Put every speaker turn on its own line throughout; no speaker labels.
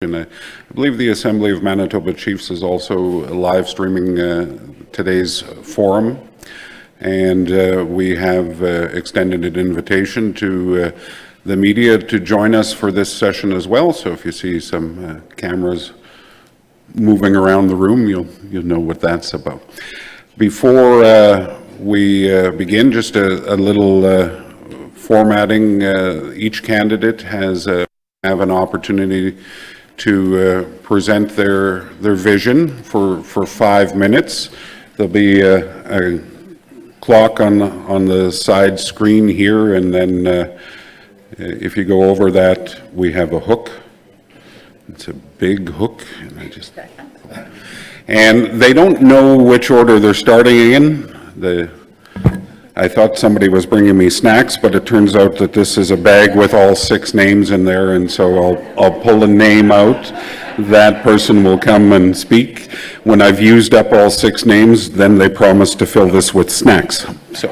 I believe the Assembly of Manitoba Chiefs is also live streaming today's forum, and we have extended an invitation to the media to join us for this session as well. So if you see some cameras moving around the room, you'll know what that's about. Before we begin, just a little formatting. Each candidate has have an opportunity to present their vision for 5 minutes. There'll be a clock on the side screen here, and then if you go over that, we have a hook. It's a big hook, and they don't know which order they're starting in. I thought somebody was bringing me snacks, but it turns out that this is a bag with all 6 names in there, and so I'll pull a name out. That person will come and speak. When I've used up all 6 names, then they promise to fill this with snacks. So,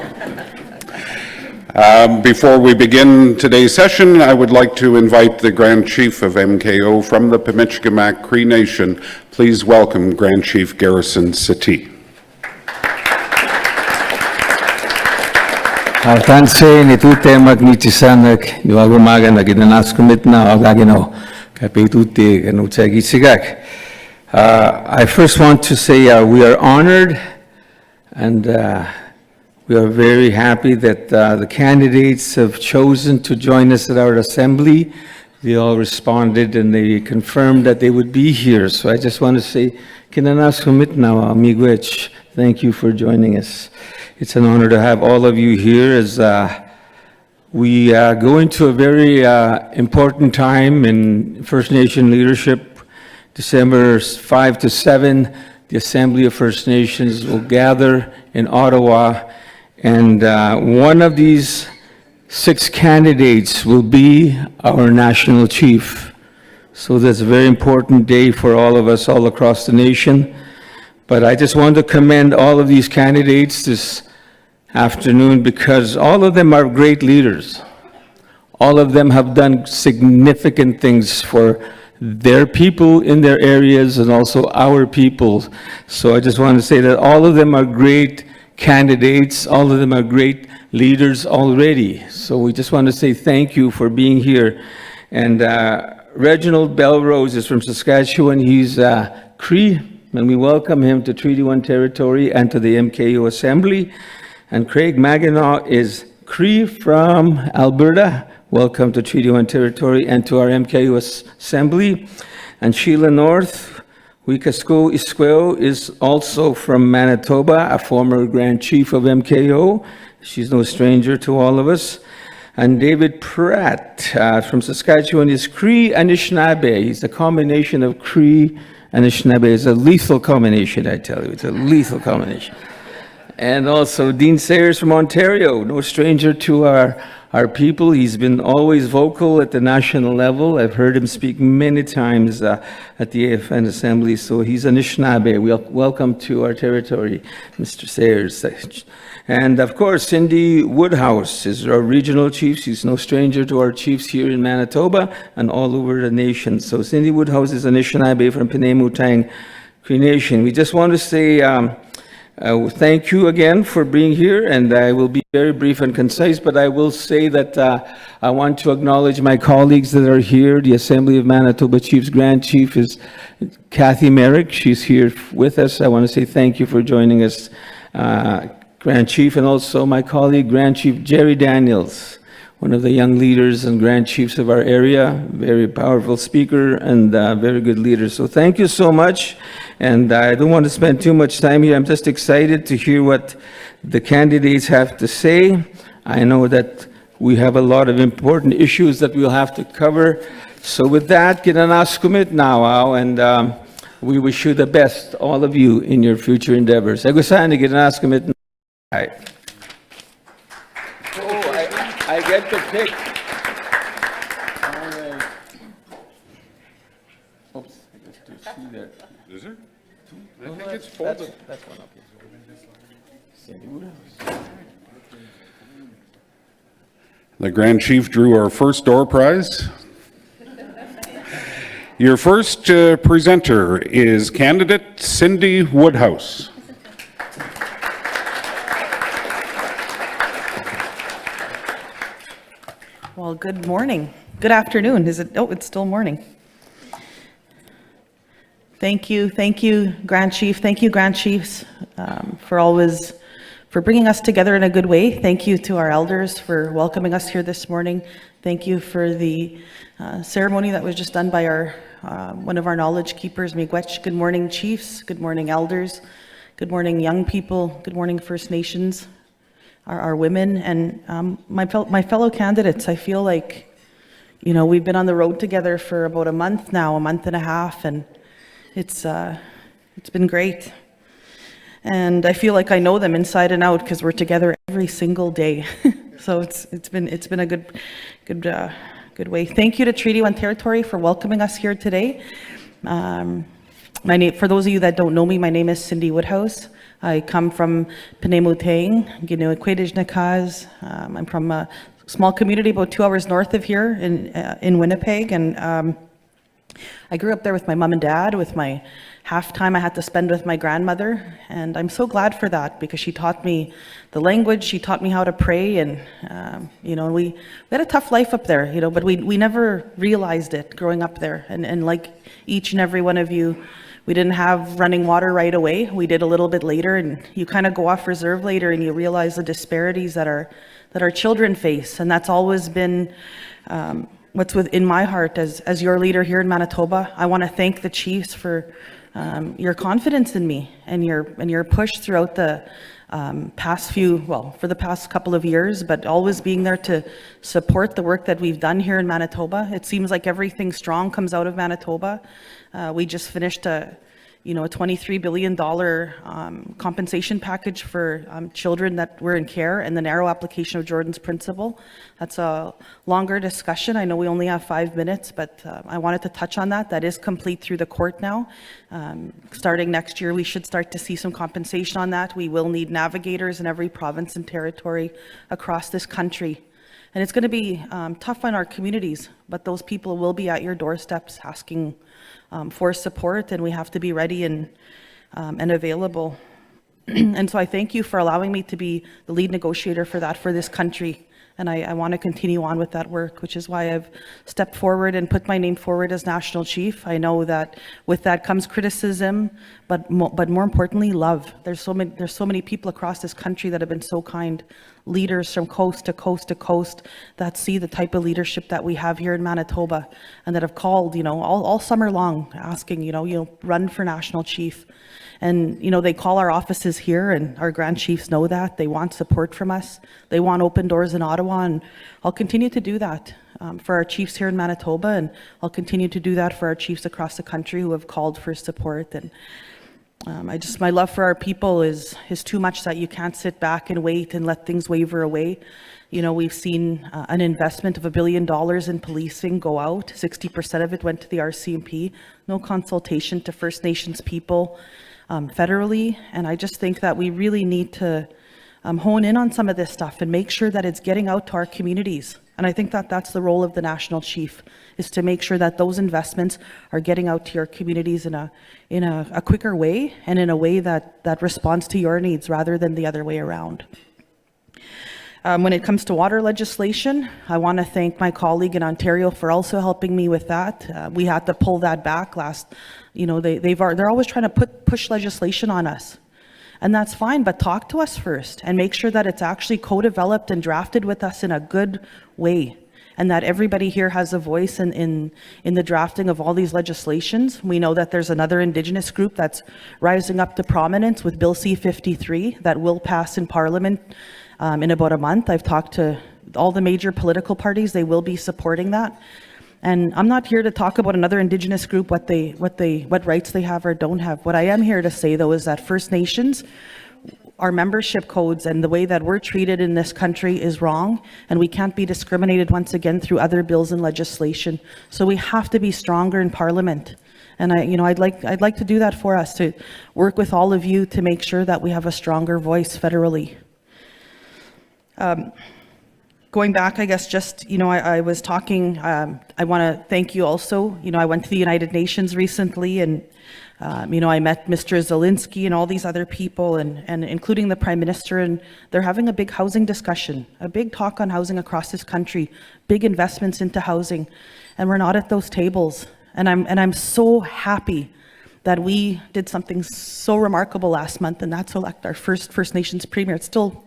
before we begin today's session, I would like to invite the Grand Chief of MKO from the Okimakanak Cree Nation. Please welcome Grand Chief Garrison Settee.
Altanse ni tutte magnitisanak yuagumaga na ginanaskumit na agagino kapituti kanutsagisigak. I first want to say we are honored and we are very happy that the candidates have chosen to join us at our assembly. They all responded and they confirmed that they would be here. So I just want to say, kinanaskumit na amigwech. Thank you for joining us. It's an honor to have all of you here as we go into a very important time in First Nation leadership. December 5 to 7, the Assembly of First Nations will gather in Ottawa, and one of these 6 candidates will be our national chief. So that's a very important day for all of us all across the nation. But I just want to commend all of these candidates this afternoon because all of them are great leaders. All of them have done significant things for their people in their areas and also our people. So I just want to say that all of them are great candidates. All of them are great leaders already. So we just want to say thank you for being here. And Reginald Belrose is from Saskatchewan. He's Cree, and we welcome him to Treaty 1 territory and to the MKO Assembly. And Craig Mackinac is Cree from Alberta. Welcome to Treaty 1 territory and to our MKO Assembly. And Sheila North, Wikasko Isqueo, is also from Manitoba, a former Grand Chief of MKO. She's no stranger to all of us. And David Pratt from Saskatchewan is Cree Anishinaabe. He's a combination of Cree and Anishinaabe. It's a lethal combination, I tell you. It's a lethal combination. And also Dean Sayers from Ontario, no stranger to our people. He's been always vocal at the national level. I've heard him speak many times at the AFN Assembly, so he's Anishinaabe. Welcome to our territory, Mr. Sayers. And of course, Cindy Woodhouse is our regional chief. She's no stranger to our chiefs here in Manitoba and all over the nation. So Cindy Woodhouse is Anishinaabe from Pinemutang Cree Nation. We just want to say thank you again for being here, and I will be very brief and concise, but I will say that I want to acknowledge my colleagues that are here. The Assembly of Manitoba Chiefs Grand Chief is Kathy Merrick. She's here with us. I want to say thank you for joining us, Grand Chief, and also my colleague, Grand Chief Jerry Daniels, one of the young leaders and Grand Chiefs of our area, very powerful speaker and very good leader. So thank you so much. And I don't want to spend too much time here. I'm just excited to hear what the candidates have to say. I know that we have a lot of important issues that we'll have to cover. So with that, kinanaskumit now, and we wish you the best, all of you, in your future endeavors. Agusani kinanaskumit. I get to pick. Oops, I got to see there.
Is there? I think it's folded.
That's one up here.
The Grand Chief drew our first door prize. Your first presenter is candidate Cindy Woodhouse.
Well, good morning. Good afternoon. Is it? Oh, it's still morning. Thank you, Grand Chief. Thank you, Grand Chiefs, for bringing us together in a good way. Thank you to our elders for welcoming us here this morning. Thank you for the ceremony that was just done by our one of our knowledge keepers, Miigwech. Good morning, Chiefs. Good morning, elders. Good morning, young people. Good morning, First Nations, our women, and my fellow candidates. I feel like, you know, we've been on the road together for about a month now, a month and a half, and it's been great. And I feel like I know them inside and out because we're together every single day. So it's been a good way. Thank you to Treaty 1 Territory for welcoming us here today. My name, for those of you that don't know me, my name is Cindy Woodhouse. I come from Penemuteng, Keewatinowi. I'm from a small community about 2 hours north of here in Winnipeg, and I grew up there with my mom and dad, with my half time I had to spend with my grandmother, and I'm so glad for that because she taught me the language, she taught me how to pray, and you know, we had a tough life up there, you know, but we never realized it growing up there, and like each and every one of you, we didn't have running water right away. We did a little bit later, and you kind of go off reserve later and you realize the disparities that our children face, and that's always been what's within my heart as your leader here in Manitoba. I want to thank the Chiefs for your confidence in me and your push throughout the for the past couple of years, but always being there to support the work that we've done here in Manitoba. It seems like everything strong comes out of Manitoba. We just finished a $23 billion compensation package for children that were in care, and the narrow application of Jordan's principle. That's a longer discussion. I know we only have 5 minutes, but I wanted to touch on that. That is complete through the court now. Starting next year, we should start to see some compensation on that. We will need navigators in every province and territory across this country. And it's going to be tough on our communities, but those people will be at your doorsteps asking for support, and we have to be ready and available. And so I thank you for allowing me to be the lead negotiator for that for this country. And I want to continue on with that work, which is why I've stepped forward and put my name forward as National Chief. I know that with that comes criticism, but more importantly, love. There's so many people across this country that have been so kind, leaders from coast to coast to coast, that see the type of leadership that we have here in Manitoba, and that have called, you know, all summer long, asking, you know, run for National Chief. And, you know, they call our offices here, and our Grand Chiefs know that. They want support from us. They want open doors in Ottawa, and I'll continue to do that for our Chiefs here in Manitoba, and I'll continue to do that for our Chiefs across the country who have called for support. And my love for our people is too much that you can't sit back and wait and let things waver away. You know, we've seen an investment of $1 billion in policing go out. 60% of it went to the RCMP. No consultation to First Nations people federally. And I just think that we really need to hone in on some of this stuff and make sure that it's getting out to our communities. And I think that that's the role of the National Chief, is to make sure that those investments are getting out to your communities in a quicker way, and in a way that responds to your needs rather than the other way around. When it comes to water legislation, I want to thank my colleague in Ontario for also helping me with that. We had to pull that back last. You know, they're always trying to push legislation on us. And that's fine, but talk to us first and make sure that it's actually co-developed and drafted with us in a good way, and that everybody here has a voice in the drafting of all these legislations. We know that there's another Indigenous group that's rising up to prominence with Bill C-53 that will pass in Parliament in about a month. I've talked to all the major political parties. They will be supporting that. And I'm not here to talk about another Indigenous group, what rights they have or don't have. What I am here to say, though, is that First Nations, our membership codes and the way that we're treated in this country is wrong, and we can't be discriminated once again through other bills and legislation. So we have to be stronger in Parliament. And I'd like to do that for us, to work with all of you to make sure that we have a stronger voice federally. going back, I guess, just, I was talking, I want to thank you also. I went to the United Nations recently, and, I met Mr. Zelensky and all these other people, and including the Prime Minister, and they're having a big housing discussion, a big talk on housing across this country, big investments into housing, and we're not at those tables. And I'm so happy that we did something so remarkable last month, and that's elect our first First Nations Premier. It still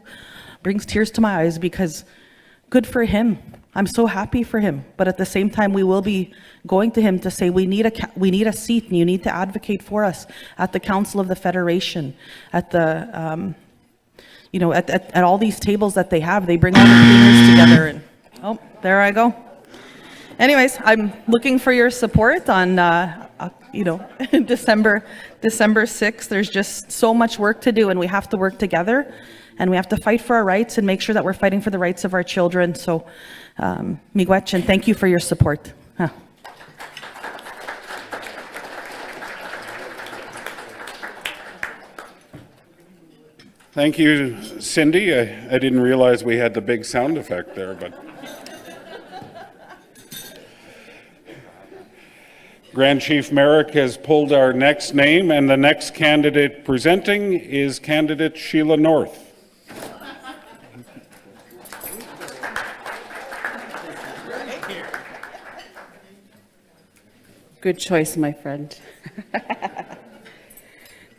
brings tears to my eyes because good for him. I'm so happy for him. But at the same time, we will be going to him to say, we need a seat, and you need to advocate for us at the Council of the Federation, at the, at all these tables that they have. They bring all the premiers together, and oh, there I go. Anyways, I'm looking for your support on, December 6th. There's just so much work to do, and we have to work together, and we have to fight for our rights and make sure that we're fighting for the rights of our children. So, miigwech, and thank you for your support. Huh.
Thank you, Cindy. I didn't realize we had the big sound effect there, but. Grand Chief Merrick has pulled our next name, and the next candidate presenting is candidate Sheila North.
Good choice, my friend.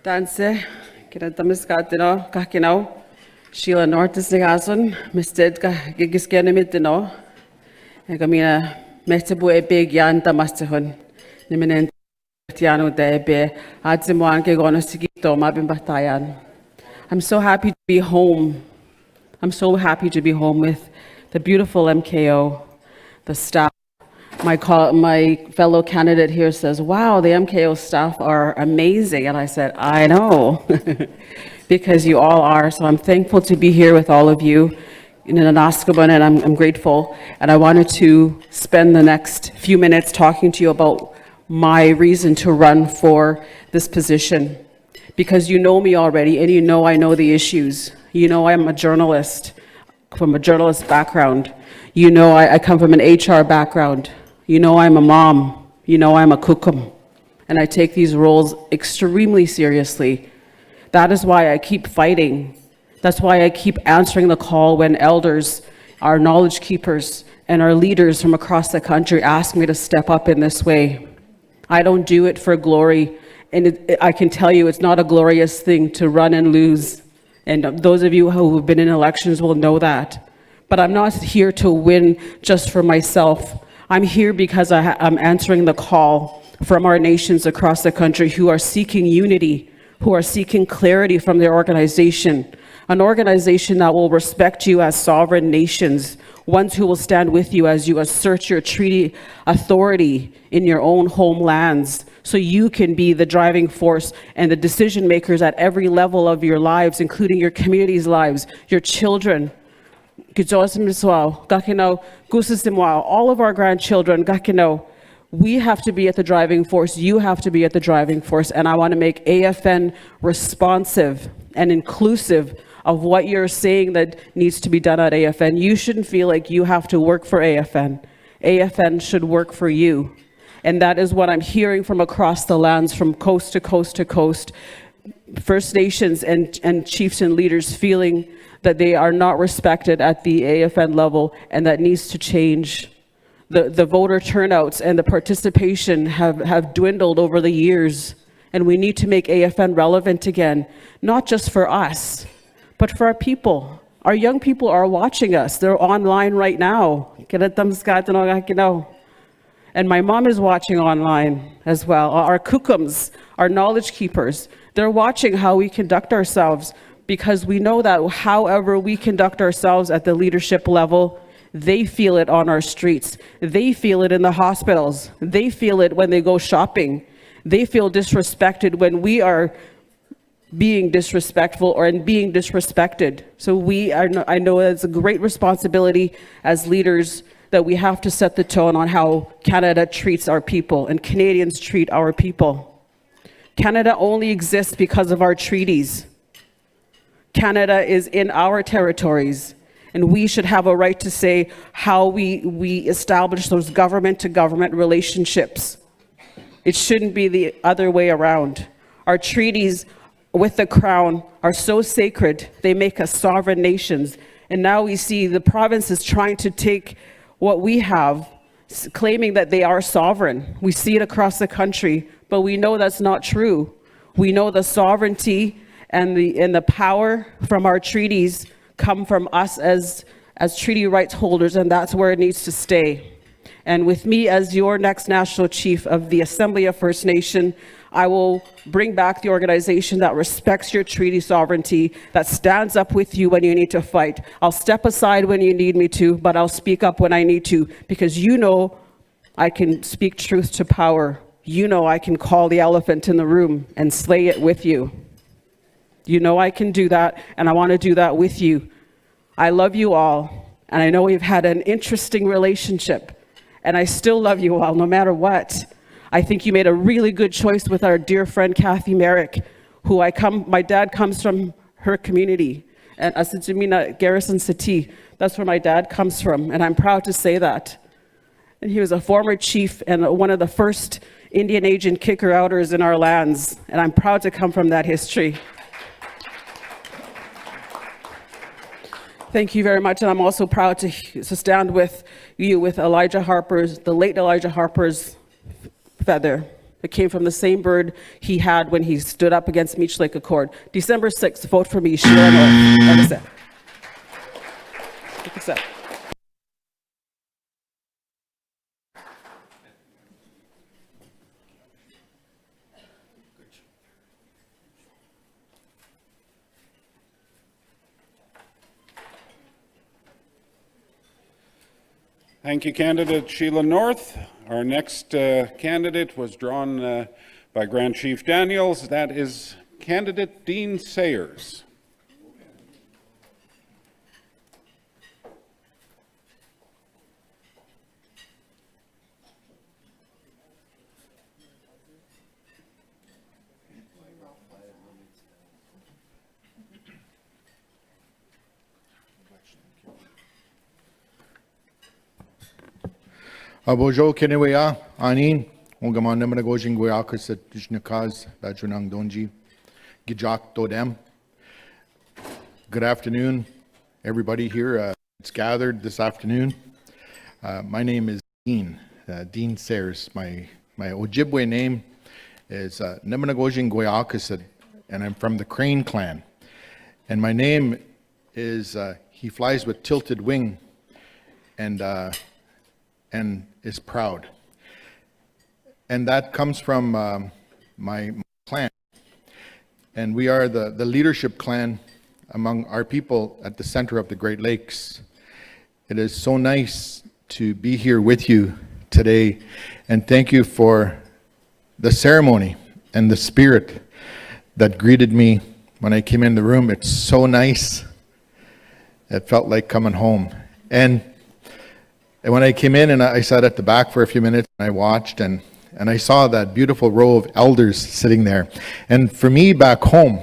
Danse, kinatamiskatino, kakino, Sheila North is nagason, misted ka gigiskenimidino, egamina metabu e big yan tamastahon. I'm so happy to be home. I'm so happy to be home with the beautiful MKO, the staff. My fellow candidate here says, wow, the MKO staff are amazing. And I said, I know, because you all are. So I'm thankful to be here with all of you in Anaskaban, and I'm grateful. And I wanted to spend the next few minutes talking to you about my reason to run for this position, because you know me already, and you know I know the issues. You know I'm a journalist from a journalist background. You know I come from an HR background. You know I'm a mom. You know I'm a kukum, and I take these roles extremely seriously. That is why I keep fighting. That's why I keep answering the call when elders, our knowledge keepers, and our leaders from across the country ask me to step up in this way. I don't do it for glory, and I can tell you it's not a glorious thing to run and lose. And those of you who have been in elections will know that. But I'm not here to win just for myself. I'm here because I'm answering the call from our nations across the country who are seeking unity, who are seeking clarity from their organization, an organization that will respect you as sovereign nations, ones who will stand with you as you assert your treaty authority in your own homelands, so you can be the driving force and the decision makers at every level of your lives, including your community's lives, your children. All of our grandchildren, we have to be at the driving force, you have to be at the driving force, and I want to make AFN responsive and inclusive of what you're saying that needs to be done at AFN. You shouldn't feel like you have to work for AFN. AFN should work for you. And that is what I'm hearing from across the lands, from coast to coast to coast. First Nations and chiefs and leaders feeling that they are not respected at the AFN level, and that needs to change. The voter turnouts and the participation have dwindled over the years, and we need to make AFN relevant again, not just for us, but for our people. Our young people are watching us. They're online right now. And my mom is watching online as well. Our kukums, our knowledge keepers, they're watching how we conduct ourselves, because we know that however we conduct ourselves at the leadership level, they feel it on our streets. They feel it in the hospitals. They feel it when they go shopping. They feel disrespected when we are being disrespectful or in being disrespected. So I know it's a great responsibility as leaders that we have to set the tone on how Canada treats our people and Canadians treat our people. Canada only exists because of our treaties. Canada is in our territories, And we should have a right to say how we establish those government-to-government relationships. It shouldn't be the other way around. Our treaties with the Crown are so sacred, they make us sovereign nations. And now we see the provinces trying to take what we have, claiming that they are sovereign. We see it across the country, but we know that's not true. We know the sovereignty and the power from our treaties come from us as treaty rights holders, and that's where it needs to stay. And with me as your next National Chief of the Assembly of First Nation, I will bring back the organization that respects your treaty sovereignty, that stands up with you when you need to fight. I'll step aside when you need me to, but I'll speak up when I need to, because you know I can speak truth to power. You know I can call the elephant in the room and slay it with you. You know I can do that, and I want to do that with you. I love you all, and I know we've had an interesting relationship, and I still love you all, no matter what. I think you made a really good choice with our dear friend Kathy Merrick, my dad comes from her community, and Asitsumina Garrison City. That's where my dad comes from, and I'm proud to say that. And he was a former chief and one of the first Indian agent kicker-outers in our lands, and I'm proud to come from that history. Thank you very much, and I'm also proud to stand with you with Elijah Harper's, the late Elijah Harper's feather. It came from the same bird he had when he stood up against Meech Lake Accord. December 6th, vote for me, Sheila North. Take a sip.
Thank you, candidate Sheila North. Our next candidate was drawn by Grand Chief Daniels. That is candidate Dean Sayers.
Abojo Keneweya, Anin, Ungamanda Managojin Guyakas at Dishnakaz, Bajunang Donji, Gijak Todem. Good afternoon, everybody here. It's gathered this afternoon. My name is Dean Sayers. My Ojibwe name is Nemanagojin Guyakas, and I'm from the Crane clan. And my name is He Flies with Tilted Wing, and is proud. And that comes from my clan. And we are the leadership clan among our people at the center of the Great Lakes. It is so nice to be here with you today, and thank you for the ceremony and the spirit that greeted me when I came in the room. It's so nice. It felt like coming home. And when I came in and I sat at the back for a few minutes, and I watched and I saw that beautiful row of elders sitting there. And for me back home,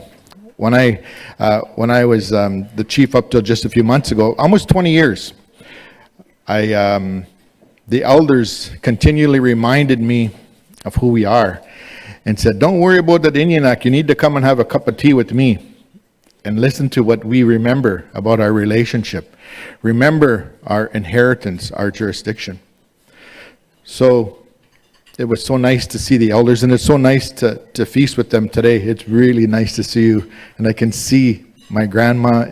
when I was the chief up till just a few months ago, almost 20 years, the elders continually reminded me of who we are and said, don't worry about that Inyanak, you need to come and have a cup of tea with me and listen to what we remember about our relationship. Remember our inheritance, our jurisdiction. So it was so nice to see the elders, and it's so nice to feast with them today. It's really nice to see you, and I can see my grandma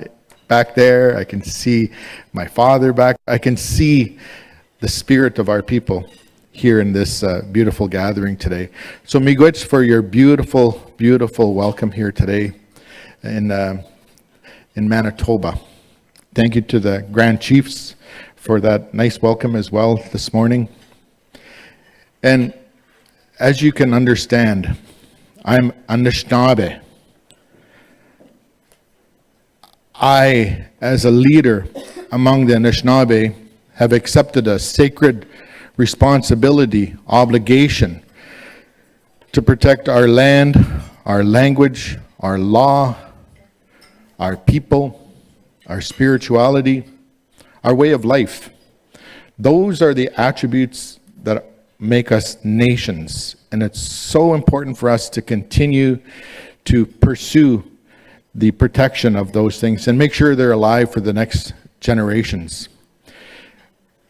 back there. I can see my father back. I can see the spirit of our people here in this beautiful gathering today. So miigwech for your beautiful, beautiful welcome here today in Manitoba. Thank you to the Grand Chiefs for that nice welcome as well this morning. And as you can understand, I'm Anishinaabe. I, as a leader among the Anishinaabe, have accepted a sacred responsibility, obligation to protect our land, our language, our law, our people, our spirituality, our way of life. Those are the attributes that make us nations. And it's so important for us to continue to pursue the protection of those things and make sure they're alive for the next generations.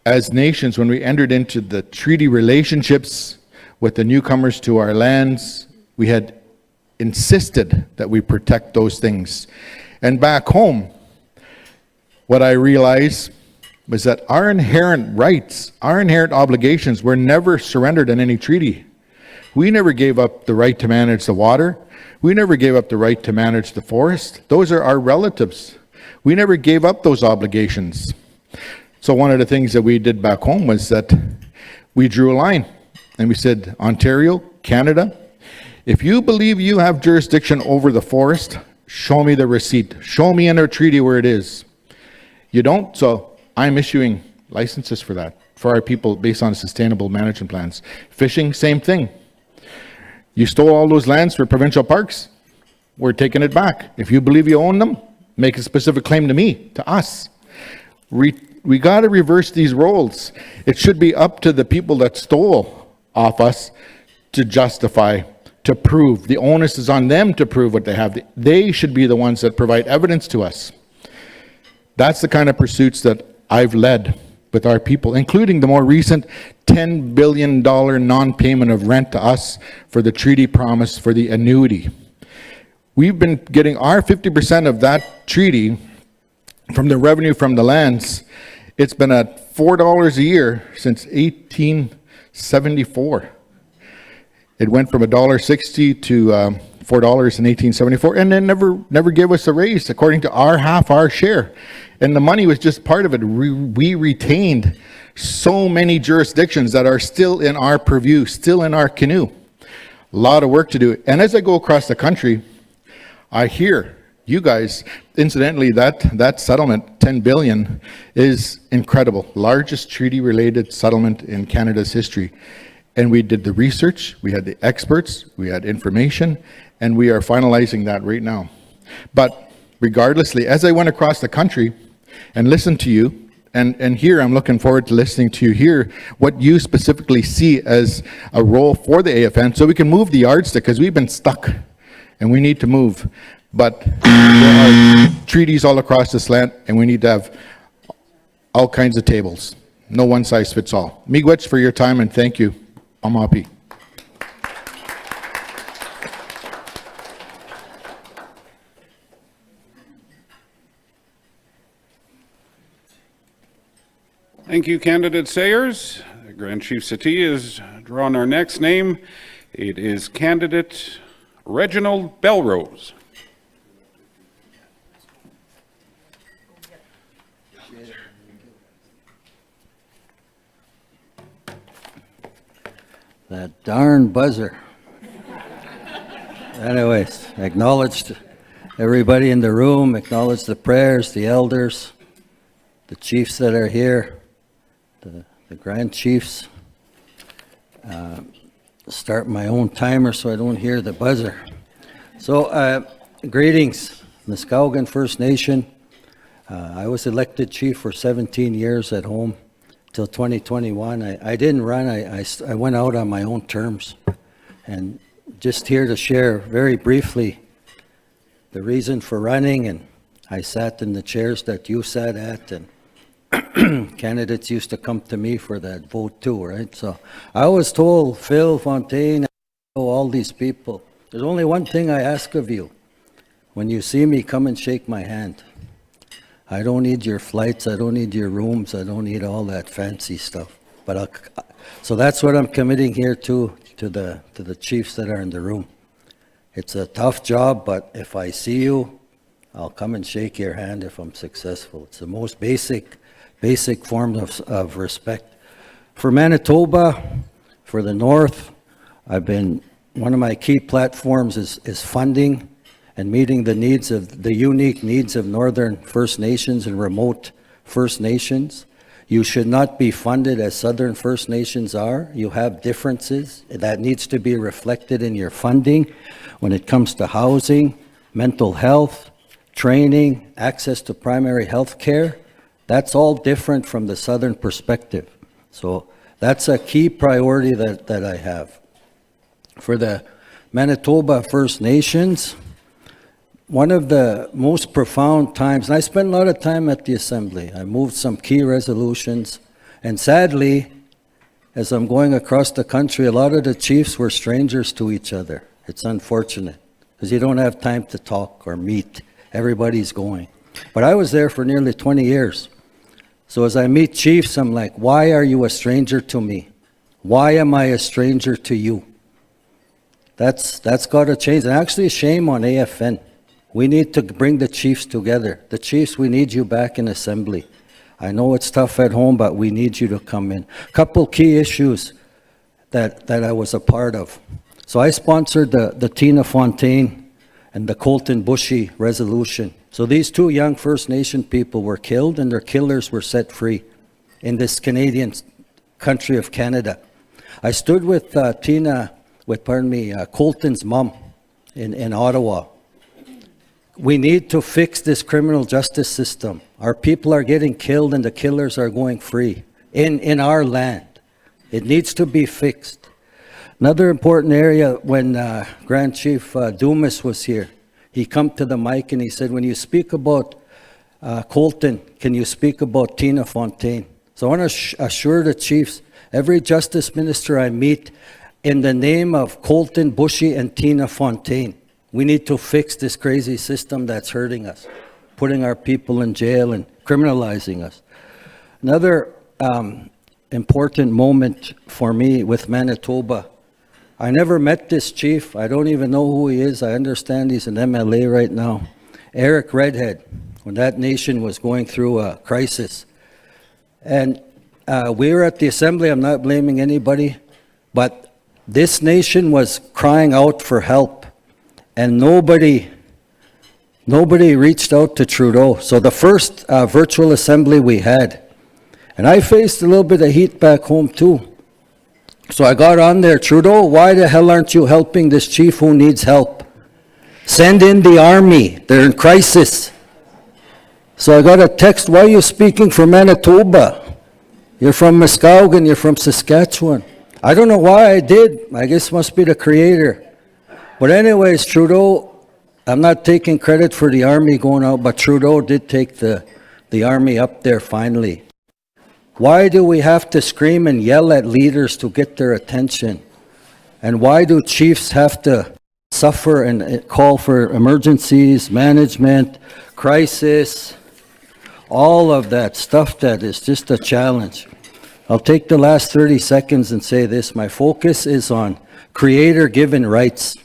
As nations, when we entered into the treaty relationships with the newcomers to our lands, we had insisted that we protect those things. And back home, what I realized was that our inherent rights, our inherent obligations were never surrendered in any treaty. We never gave up the right to manage the water. We never gave up the right to manage the forest. Those are our relatives. We never gave up those obligations. So one of the things that we did back home was that we drew a line and we said, Ontario, Canada, if you believe you have jurisdiction over the forest, show me the receipt. Show me in our treaty where it is. You don't, so I'm issuing licenses for that, for our people based on sustainable management plans. Fishing, same thing. You stole all those lands for provincial parks, we're taking it back. If you believe you own them, make a specific claim to me, to us. We got to reverse these roles. It should be up to the people that stole off us to justify, to prove. The onus is on them to prove what they have. They should be the ones that provide evidence to us. That's the kind of pursuits that I've led with our people, including the more recent $10 billion non-payment of rent to us for the treaty promise for the annuity. We've been getting our 50% of that treaty from the revenue from the lands. It's been at $4 a year since 1874. It went from $1.60 to $4 in 1874, and then never gave us a raise according to our share. And the money was just part of it. We retained so many jurisdictions that are still in our purview, still in our canoe. A lot of work to do. And as I go across the country, I hear you guys, incidentally, that settlement, 10 billion, is incredible. Largest treaty-related settlement in Canada's history. And we did the research, we had the experts, we had information, and we are finalizing that right now. But regardlessly, as I went across the country and listened to you, and here I'm looking forward to listening to you here, what you specifically see as a role for the AFN, so we can move the yardstick, because we've been stuck, and we need to move. But there are treaties all across this land, and we need to have all kinds of tables. No one size fits all. Miigwech for your time, and thank you. Amapi.
Thank you, candidate Sayers. The Grand Chief Settee has drawn our next name. It is candidate Reginald Belrose.
That darn buzzer. Anyways, acknowledged everybody in the room, acknowledge the prayers, the elders, the chiefs that are here, the grand chiefs. Start my own timer so I don't hear the buzzer. So, greetings, Muskowgan First Nation. I was elected chief for 17 years at home till 2021. I didn't run, I went out on my own terms. And just here to share very briefly the reason for running, and I sat in the chairs that you sat at, and candidates used to come to me for that vote too, right? So I was told, Phil, Fontaine, all these people, there's only one thing I ask of you. When you see me, come and shake my hand. I don't need your flights, I don't need your rooms, I don't need all that fancy stuff. But so that's what I'm committing here to the chiefs that are in the room. It's a tough job, but if I see you, I'll come and shake your hand if I'm successful. It's the most basic form of respect. For Manitoba, for the North, one of my key platforms is funding and meeting the unique needs of Northern First Nations and remote First Nations. You should not be funded as Southern First Nations are. You have differences. That needs to be reflected in your funding when it comes to housing, mental health, training, access to primary health care. That's all different from the southern perspective. So that's a key priority that I have. For the Manitoba First Nations, one of the most profound times, and I spent a lot of time at the Assembly. I moved some key resolutions, and sadly, as I'm going across the country, a lot of the chiefs were strangers to each other. It's unfortunate, because you don't have time to talk or meet. Everybody's going. But I was there for nearly 20 years. So as I meet chiefs, I'm like, why are you a stranger to me? Why am I a stranger to you? That's got to change. And actually, shame on AFN. We need to bring the chiefs together. The chiefs, we need you back in Assembly. I know it's tough at home, but we need you to come in. Couple key issues that I was a part of. So I sponsored the Tina Fontaine and the Colton Bushy resolution. So these two young First Nation people were killed and their killers were set free in this Canadian country of Canada. I stood with Colton's mom in Ottawa. We need to fix this criminal justice system. Our people are getting killed and the killers are going free in our land. It needs to be fixed. Another important area, when Grand Chief Dumas was here, he come to the mic and he said, when you speak about Colton, can you speak about Tina Fontaine? So I want to assure the chiefs, every justice minister I meet, in the name of Colton Bushy and Tina Fontaine, we need to fix this crazy system that's hurting us, putting our people in jail and criminalizing us. Another important moment for me with Manitoba, I never met this chief. I don't even know who he is. I understand he's an MLA right now. Eric Redhead, when that nation was going through a crisis. And we were at the Assembly, I'm not blaming anybody, but this nation was crying out for help. And nobody reached out to Trudeau. So the first virtual assembly we had, and I faced a little bit of heat back home too. So I got on there, Trudeau, why the hell aren't you helping this chief who needs help? Send in the army, they're in crisis. So I got a text, why are you speaking for Manitoba? You're from Muskowgan, you're from Saskatchewan. I don't know why I did, I guess it must be the creator. But anyways, Trudeau, I'm not taking credit for the army going out, but Trudeau did take the army up there finally. Why do we have to scream and yell at leaders to get their attention? And why do chiefs have to suffer and call for emergencies, management, crisis, all of that stuff that is just a challenge? I'll take the last 30 seconds and say this. My focus is on creator-given rights.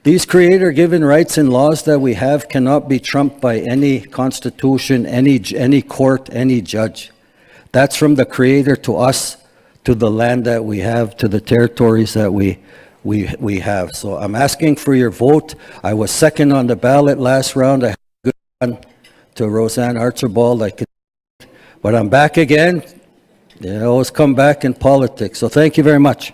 These creator-given rights and laws that we have cannot be trumped by any constitution, any court, any judge. That's from the Creator to us, to the land that we have, to the territories that we have. So I'm asking for your vote. I was second on the ballot last round. I had a good run to Roseanne Archibald. But I'm back again. They always come back in politics. So thank you very much.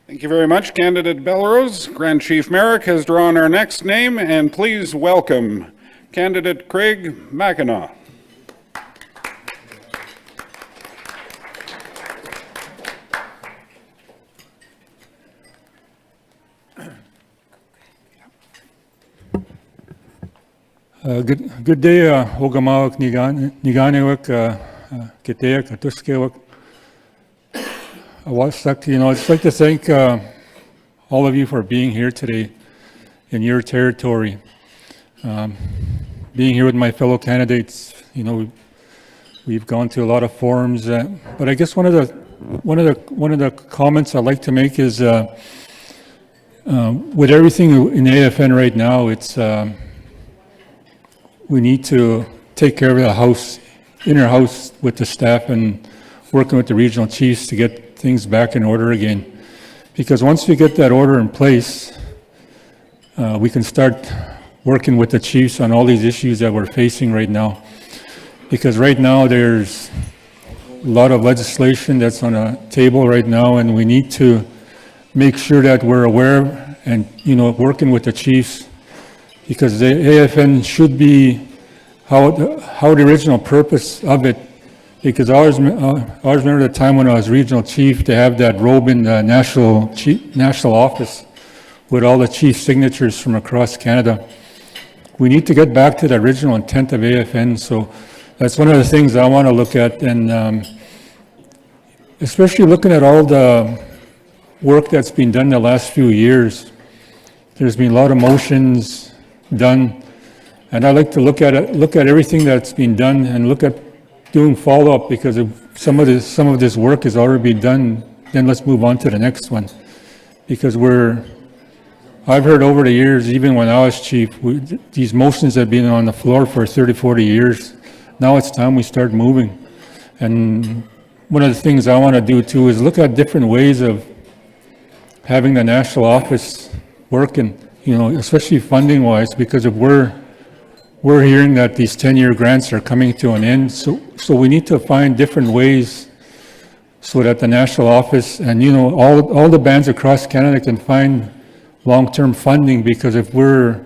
Thank you very much, candidate Belrose. Grand Chief Merrick has drawn our next name, and please welcome candidate Craig Mackinac.
Good day, Okimakanak, Niganiwak, Kiteak, Atuskewak. I'd just like to thank all of you for being here today in your territory. Being here with my fellow candidates, we've gone to a lot of forums, but I guess one of the comments I'd like to make is with everything in AFN right now, it's we need to take care of the house, inner house with the staff and working with the regional chiefs to get things back in order again. Because once we get that order in place, we can start working with the chiefs on all these issues that we're facing right now. Because right now, there's a lot of legislation that's on a table right now, and we need to make sure that we're aware and, working with the chiefs, because the AFN should be how the original purpose of it, because I always remember the time when I was regional chief to have that robe in the national office with all the chief signatures from across Canada. We need to get back to the original intent of AFN, so that's one of the things I want to look at, and especially looking at all the work that's been done the last few years. There's been a lot of motions done, and I like to look at everything that's been done and look at doing follow-up, because if some of this work has already been done, then let's move on to the next one. Because I've heard over the years, even when I was chief, these motions have been on the floor for 30, 40 years. Now it's time we start moving. And one of the things I want to do too is look at different ways of having the national office working, especially funding-wise, because if we're hearing that these 10-year grants are coming to an end, so we need to find different ways so that the national office and, all the bands across Canada can find long-term funding, because if we're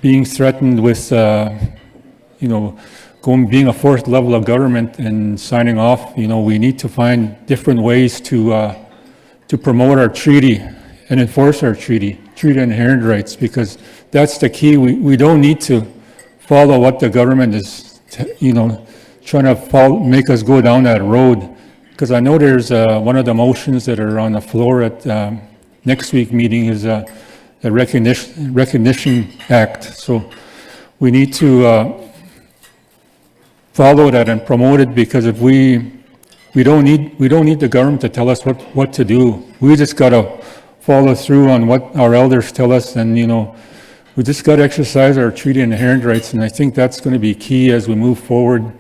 being threatened with, being a fourth level of government and signing off, we need to find different ways to promote our treaty and enforce our treaty inherent rights, because that's the key. We don't need to follow what the government is, trying to make us go down that road. Because I know there's one of the motions that are on the floor at next week meeting is the Recognition Act. So we need to follow that and promote it, because if we don't need the government to tell us what to do. We just gotta follow through on what our elders tell us, and we just gotta exercise our treaty inherent rights. And I think that's going to be key as we move forward,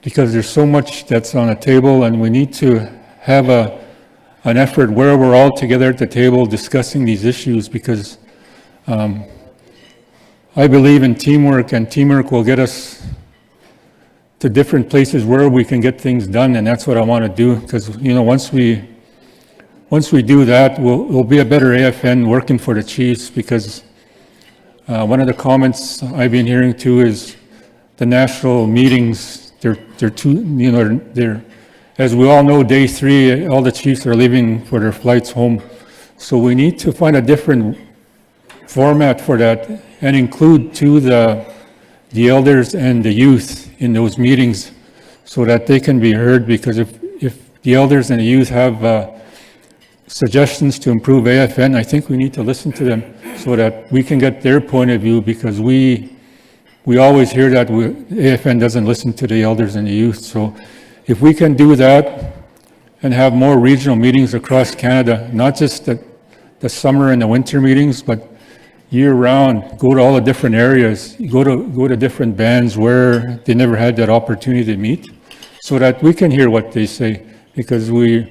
because there's so much that's on the table, and we need to have an effort where we're all together at the table discussing these issues, because I believe in teamwork, and teamwork will get us to different places where we can get things done, and that's what I want to do. Because once we do that, we'll be a better AFN working for the chiefs. Because one of the comments I've been hearing too is the national meetings. They're too, they're, as we all know, day 3, all the chiefs are leaving for their flights home. So we need to find a different format for that, and include too the elders and the youth in those meetings, so that they can be heard. Because if the elders and the youth have suggestions to improve AFN, I think we need to listen to them so that we can get their point of view, because we always hear that AFN doesn't listen to the elders and the youth. So if we can do that and have more regional meetings across Canada, not just the summer and the winter meetings, but year-round, go to all the different areas, go to different bands where they never had that opportunity to meet, so that we can hear what they say. Because we're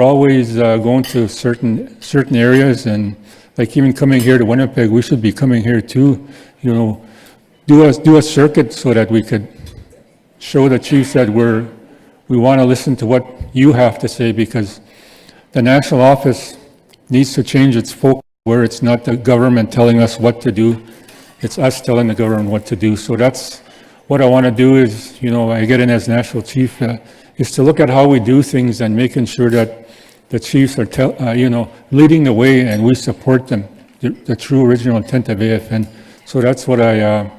always going to certain areas, and like even coming here to Winnipeg, we should be coming here too, do a circuit so that we could show the chiefs that we want to listen to what you have to say, because the national office needs to change its focus, where it's not the government telling us what to do, it's us telling the government what to do. So that's what I want to do is, I get in as national chief, is to look at how we do things and making sure that the chiefs are, leading the way, and we support them, the true original intent of AFN. So that's what I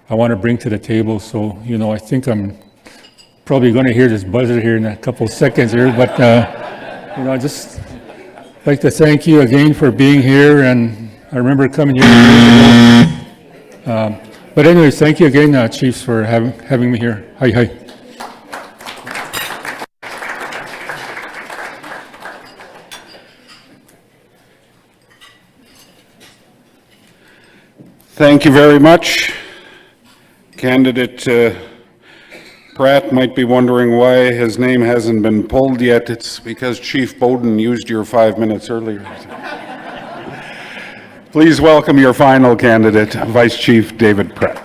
want to bring to the table. So, I think I'm probably going to hear this buzzer here in a couple seconds here, but, I just like to thank you again for being here. And I remember coming here years ago. But anyways, thank you again, chiefs, for having me here. Hi.
Thank you very much, Candidate Pratt might be wondering why his name hasn't been pulled yet. It's because Chief Bowden used your 5 minutes earlier. Please welcome your final candidate, Vice Chief David Pratt.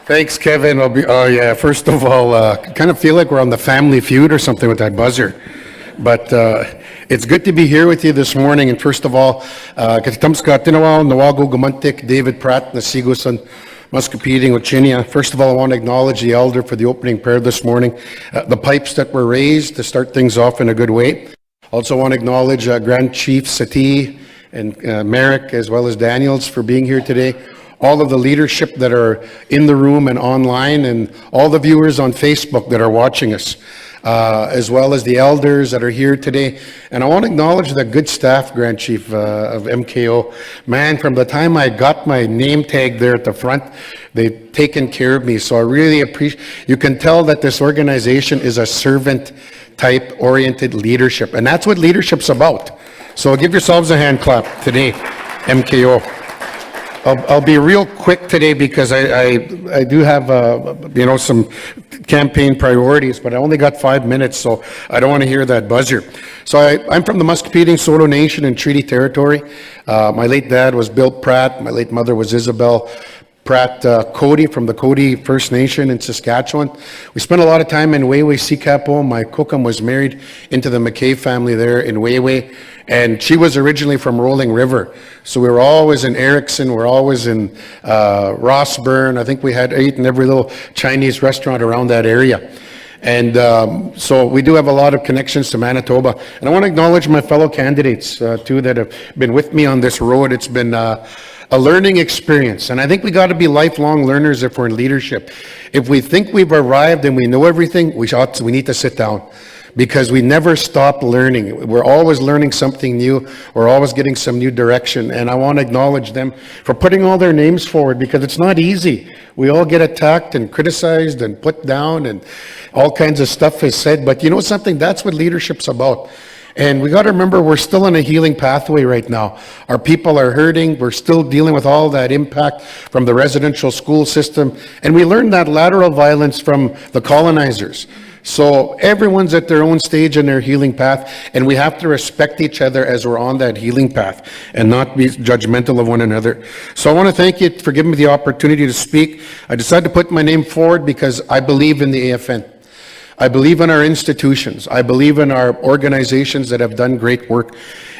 Thanks, Kevin. First of all, kind of feel like we're on the Family Feud or something with that buzzer. But it's good to be here with you this morning. And first of all, Keewatinowi, Nawago Gumantik, David Pratt, Nasigusan, Muscapeting, Ochinia. First of all, I want to acknowledge the elder for the opening prayer this morning, the pipes that were raised to start things off in a good way. Also want to acknowledge Grand Chief Sati and Merrick, as well as Daniels, for being here today. All of the leadership that are in the room and online, and all the viewers on Facebook that are watching us, as well as the elders that are here today. And I want to acknowledge the good staff, Grand Chief of MKO. Man, from the time I got my name tag there at the front, they've taken care of me. So I really appreciate, you can tell that this organization is a servant type oriented leadership. And that's what leadership's about. So give yourselves a hand clap today, MKO. I'll be real quick today because I do have some campaign priorities, but I only got 5 minutes, so I don't want to hear that buzzer. So I'm from the Muscapeting Saulteaux Nation in Treaty Territory. My late dad was Bill Pratt. My late mother was Isabel Pratt Cody from the Cody First Nation in Saskatchewan. We spent a lot of time in Wayway Sikapo. My Kokam was married into the McKay family there in Wayway, and she was originally from Rolling River. So we were always in Erickson, we're always in Rossburn. I think we had eaten every little Chinese restaurant around that area. And so we do have a lot of connections to Manitoba. And I want to acknowledge my fellow candidates too that have been with me on this road. It's been a learning experience. And I think we got to be lifelong learners if we're in leadership. If we think we've arrived and we know everything, we need to sit down, because we never stop learning. We're always learning something new. We're always getting some new direction. And I want to acknowledge them for putting all their names forward, because it's not easy. We all get attacked and criticized and put down, and all kinds of stuff is said. But you know something? That's what leadership's about. And we got to remember, we're still in a healing pathway right now. Our people are hurting. We're still dealing with all that impact from the residential school system. And we learned that lateral violence from the colonizers. So everyone's at their own stage in their healing path, and we have to respect each other as we're on that healing path and not be judgmental of one another. So I want to thank you for giving me the opportunity to speak. I decided to put my name forward because I believe in the AFN. I believe in our institutions. I believe in our organizations that have done great work.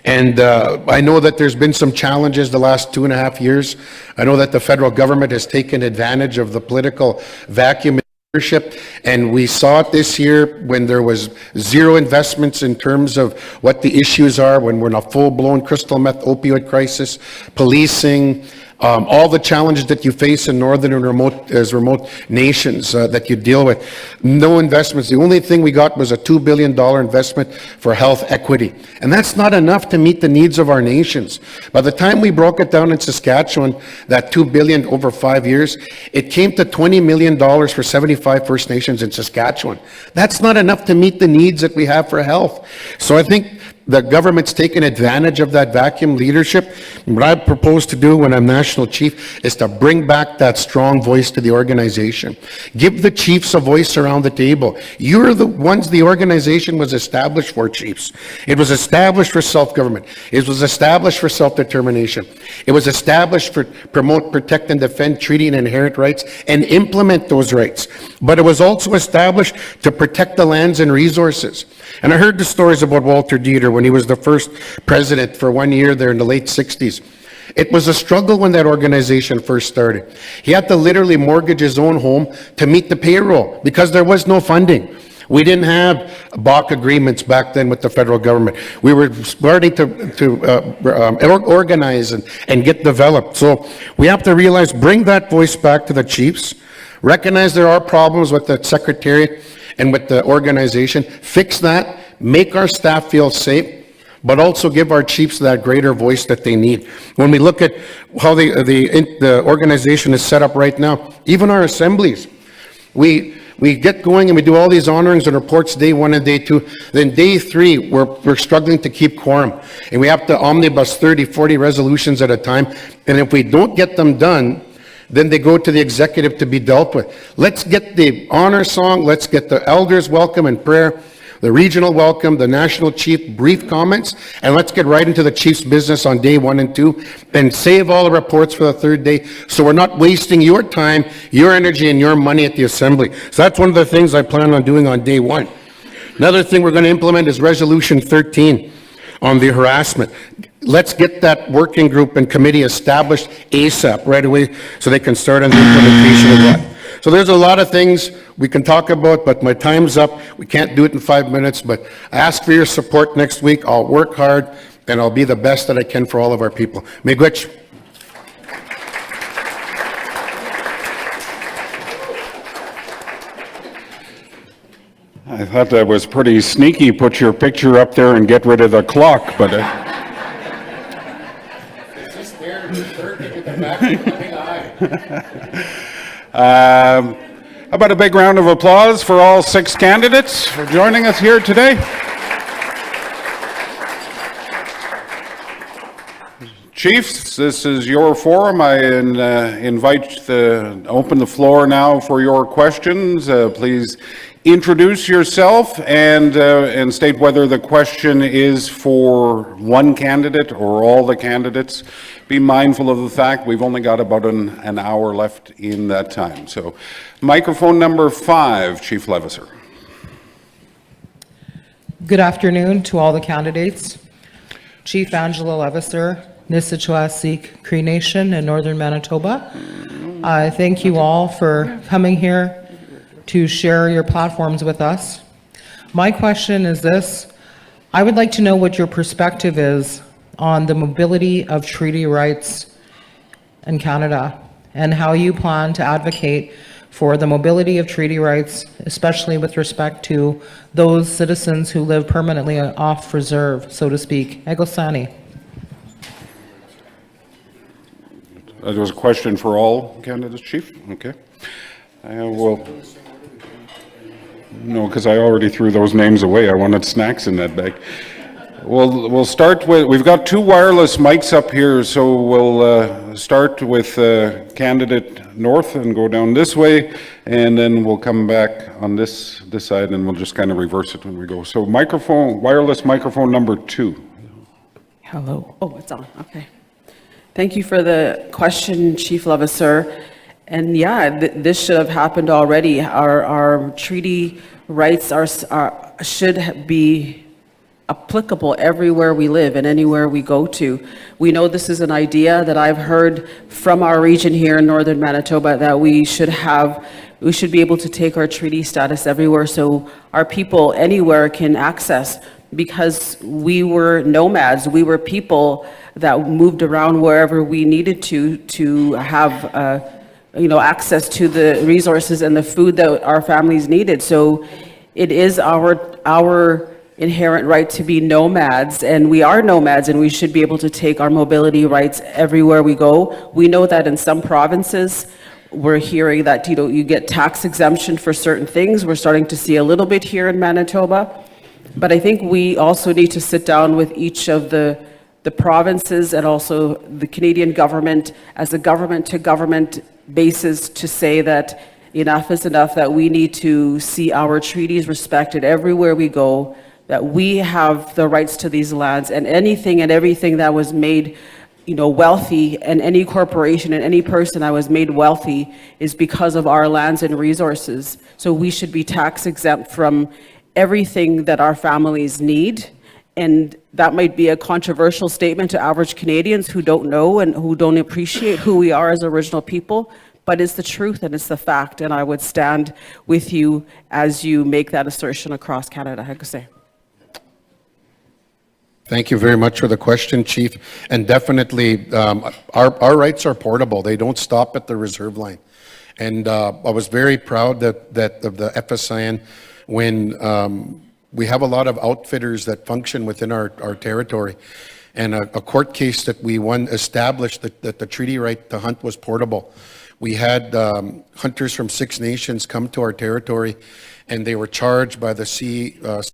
And I know that there's been some challenges the last 2.5 years. I know that the federal government has taken advantage of the political vacuum in leadership, and we saw it this year when there was zero investments in terms of what the issues are, when we're in a full-blown crystal meth opioid crisis, policing, all the challenges that you face in northern and remote nations that you deal with. No investments. The only thing we got was a $2 billion investment for health equity. And that's not enough to meet the needs of our nations. By the time we broke it down in Saskatchewan, that $2 billion over 5 years, it came to $20 million for 75 First Nations in Saskatchewan. That's not enough to meet the needs that we have for health. So I think the government's taken advantage of that vacuum leadership. What I propose to do when I'm national chief is to bring back that strong voice to the organization. Give the chiefs a voice around the table. You're the ones the organization was established for, chiefs. It was established for self-government. It was established for self-determination. It was established for promote, protect, and defend treaty and inherent rights and implement those rights. But it was also established to protect the lands and resources. And I heard the stories about Walter Dieter when he was the first president for 1 year there in the late 60s. It was a struggle when that organization first started. He had to literally mortgage his own home to meet the payroll because there was no funding. We didn't have BOC agreements back then with the federal government. We were starting to organize and get developed. So we have to realize, bring that voice back to the chiefs, recognize there are problems with the secretariat and with the organization, fix that, make our staff feel safe, but also give our chiefs that greater voice that they need. When we look at how the organization is set up right now, even our assemblies, we get going and we do all these honorings and reports day 1 and day 2. Then day 3, we're struggling to keep quorum. And we have to omnibus 30, 40 resolutions at a time. And if we don't get them done, then they go to the executive to be dealt with. Let's get the honor song, let's get the elders welcome and prayer, the regional welcome, the national chief brief comments, and let's get right into the chief's business on day 1 and 2, and save all the reports for the third day, so we're not wasting your time, your energy, and your money at the assembly. So that's one of the things I plan on doing on day 1. Another thing we're going to implement is Resolution 13 on the harassment. Let's get that working group and committee established ASAP right away so they can start on the implementation of that. So there's a lot of things we can talk about, but my time's up. We can't do it in 5 minutes, but I ask for your support next week. I'll work hard and I'll be the best that I can for all of our people. Miigwech.
I thought that was pretty sneaky, put your picture up there and get rid of the clock, but how about a big round of applause for all 6 candidates for joining us here today? Chiefs, this is your forum. I open the floor now for your questions. Please introduce yourself and state whether the question is for one candidate or all the candidates. Be mindful of the fact we've only got about an hour left in that time. So microphone number 5, Chief Levasseur.
Good afternoon to all the candidates. Chief Angela Levasseur, Nisichwa Sikh Cree Nation in Northern Manitoba. I thank you all for coming here to share your platforms with us. My question is this: I would like to know what your perspective is on the mobility of treaty rights in Canada and how you plan to advocate for the mobility of treaty rights, especially with respect to those citizens who live permanently off reserve, so to speak. Egosani.
That was a question for all candidates, Chief? Okay. No, because I already threw those names away. I wanted snacks in that bag. We'll start with, we've got 2 wireless mics up here, so we'll start with candidate north and go down this way, and then we'll come back on this side, and we'll just kind of reverse it when we go. So wireless microphone number 2.
Hello. Oh, it's on. Okay. Thank you for the question, Chief Levasseur. And yeah, this should have happened already. Our treaty rights should be applicable everywhere we live and anywhere we go to. We know this is an idea that I've heard from our region here in Northern Manitoba, that we should be able to take our treaty status everywhere so our people anywhere can access, because we were nomads. We were people that moved around wherever we needed to have access to the resources and the food that our families needed. So it is our inherent right to be nomads, and we are nomads, and we should be able to take our mobility rights everywhere we go. We know that in some provinces, we're hearing that you get tax exemption for certain things. We're starting to see a little bit here in Manitoba, but I think we also need to sit down with each of the provinces and also the Canadian government as a government-to-government basis to say that enough is enough, that we need to see our treaties respected everywhere we go, that we have the rights to these lands, and anything and everything that was made wealthy, and any corporation and any person that was made wealthy is because of our lands and resources. So we should be tax exempt from everything that our families need. And that might be a controversial statement to average Canadians who don't know and who don't appreciate who we are as original people, but it's the truth and it's the fact, and I would stand with you as you make that assertion across Canada. Hekuse.
Thank you very much for the question, Chief. And definitely, our rights are portable. They don't stop at the reserve line. And I was very proud of the FSIN when we have a lot of outfitters that function within our territory. And a court case that we won established that the treaty right to hunt was portable. We had hunters from 6 nations come to our territory, and they were charged by the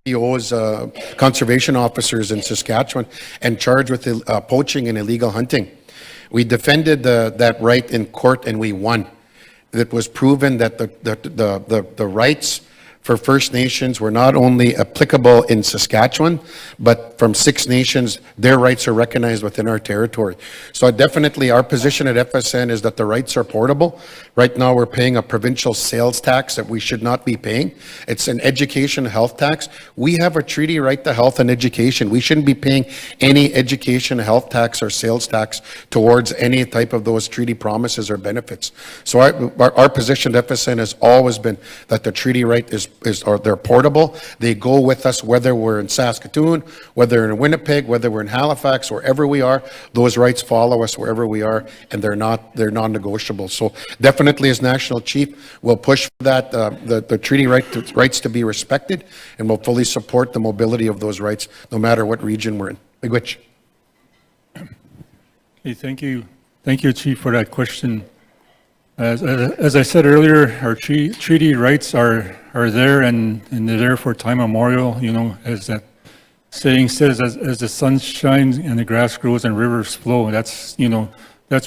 CO's conservation officers in Saskatchewan and charged with poaching and illegal hunting. We defended that right in court and we won. It was proven that the rights for First Nations were not only applicable in Saskatchewan, but from 6 nations, their rights are recognized within our territory. So definitely our position at FSN is that the rights are portable. Right now, we're paying a provincial sales tax that we should not be paying. It's an education health tax. We have a treaty right to health and education. We shouldn't be paying any education, health tax, or sales tax towards any type of those treaty promises or benefits. So our position at FSN has always been that the treaty right or they're portable. They go with us whether we're in Saskatoon, whether we're in Winnipeg, whether we're in Halifax, wherever we are. Those rights follow us wherever we are, and they're non-negotiable. So definitely, as National Chief, we'll push for that the treaty rights to be respected, and we'll fully support the mobility of those rights, no matter what region we're in. Miigwech.
Okay, thank you, Chief, for that question. As I said earlier, our treaty rights are there, and they're there for time immemorial. You know, as that saying says, as the sun shines and the grass grows and rivers flow. That's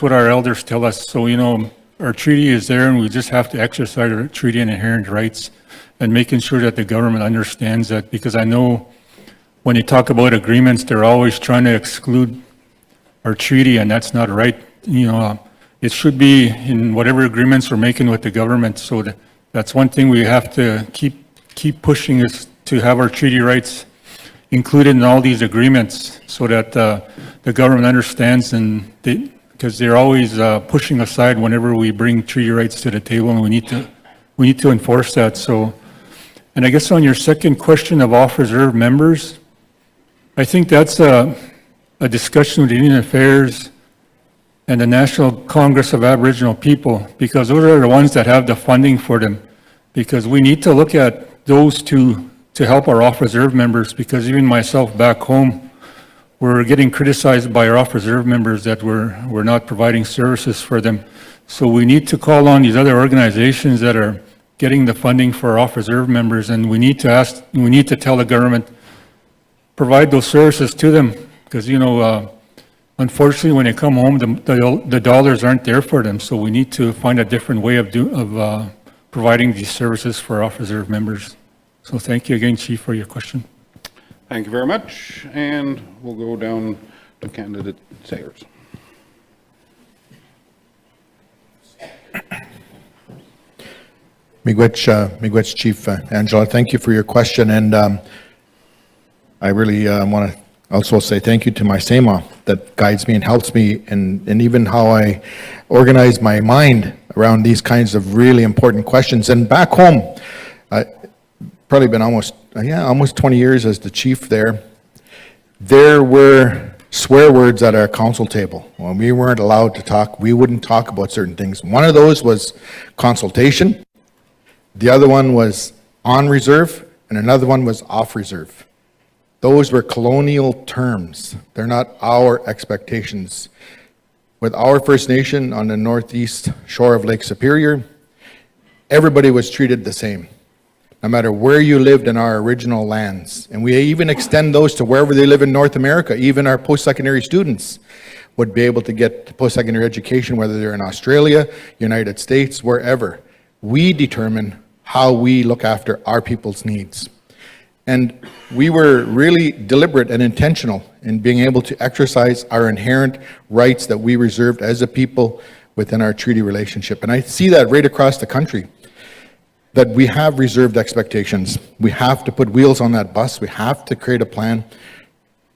what our elders tell us. So, our treaty is there, and we just have to exercise our treaty and inherent rights, and making sure that the government understands that. Because I know when you talk about agreements, they're always trying to exclude our treaty, and that's not right. It should be in whatever agreements we're making with the government. So that's one thing we have to keep pushing, is to have our treaty rights included in all these agreements, so that the government understands, and because they're always pushing aside whenever we bring treaty rights to the table, and we need to enforce that. So, and I guess on your second question of off-reserve members, I think that's a discussion with Indian Affairs and the National Congress of Aboriginal People, because those are the ones that have the funding for them. Because we need to look at those to help our off-reserve members, because even myself back home, we're getting criticized by our off-reserve members that we're not providing services for them. So we need to call on these other organizations that are getting the funding for our off-reserve members, and we need to tell the government, provide those services to them, because unfortunately, when they come home, the dollars aren't there for them. So we need to find a different way of providing these services for off-reserve members. So thank you again, Chief, for your question.
Thank you very much. And we'll go down to candidate Sayers.
Miigwech, Chief Angela, thank you for your question. And I really want to also say thank you to my SEMA that guides me and helps me, and even how I organize my mind around these kinds of really important questions. And back home, probably been almost 20 years as the chief there. There were swear words at our council table. When we weren't allowed to talk, we wouldn't talk about certain things. One of those was consultation. The other one was on reserve, and another one was off reserve. Those were colonial terms. They're not our expectations. With our First Nation on the northeast shore of Lake Superior, everybody was treated the same, no matter where you lived in our original lands. And we even extend those to wherever they live in North America. Even our post-secondary students would be able to get post-secondary education, whether they're in Australia, United States, wherever. We determine how we look after our people's needs. And we were really deliberate and intentional in being able to exercise our inherent rights that we reserved as a people within our treaty relationship. And I see that right across the country, that we have reserved expectations. We have to put wheels on that bus. We have to create a plan.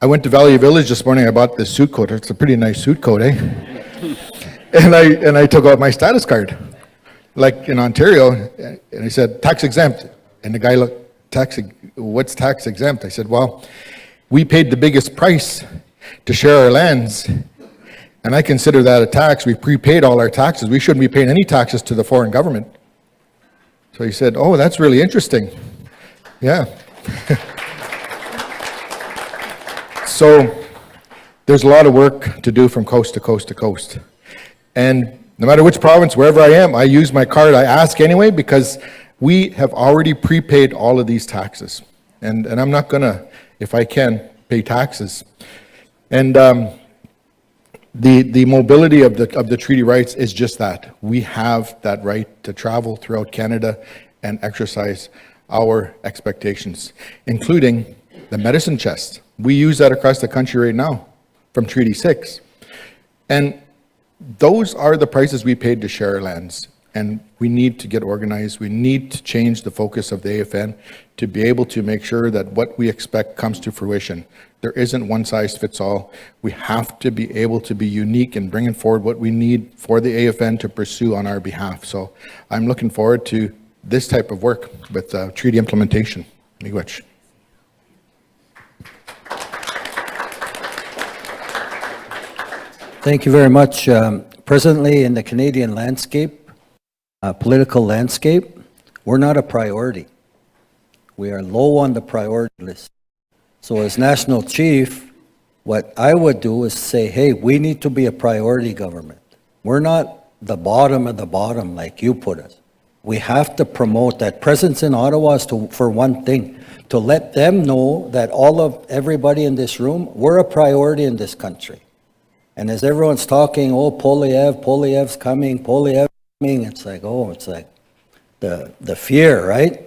I went to Valley Village this morning. I bought this suit coat. It's a pretty nice suit coat, eh? and I took out my status card, like in Ontario, and I said, tax exempt. And the guy looked, what's tax exempt? I said, well, we paid the biggest price to share our lands, and I consider that a tax. We prepaid all our taxes. We shouldn't be paying any taxes to the foreign government. So he said, oh, that's really interesting. Yeah. So there's a lot of work to do from coast to coast to coast. And no matter which province, wherever I am, I use my card. I ask anyway, because we have already prepaid all of these taxes. And I'm not going to, if I can, pay taxes. And The mobility of the treaty rights is just that. We have that right to travel throughout Canada and exercise our expectations, including the medicine chest. We use that across the country right now from Treaty 6. And those are the prices we paid to share our lands. And we need to get organized. We need to change the focus of the AFN to be able to make sure that what we expect comes to fruition. There isn't one size fits all. We have to be able to be unique in bringing forward what we need for the AFN to pursue on our behalf. So I'm looking forward to this type of work with treaty implementation. Miigwech.
Thank you very much. Presently in the Canadian landscape, political landscape, we're not a priority. We are low on the priority list. So as national chief, what I would do is say, hey, we need to be a priority government. We're not the bottom of the bottom like you put us. We have to promote that presence in Ottawa is for one thing, to let them know that everybody in this room, we're a priority in this country. And as everyone's talking, oh, Poilievre's coming, it's like the fear, right?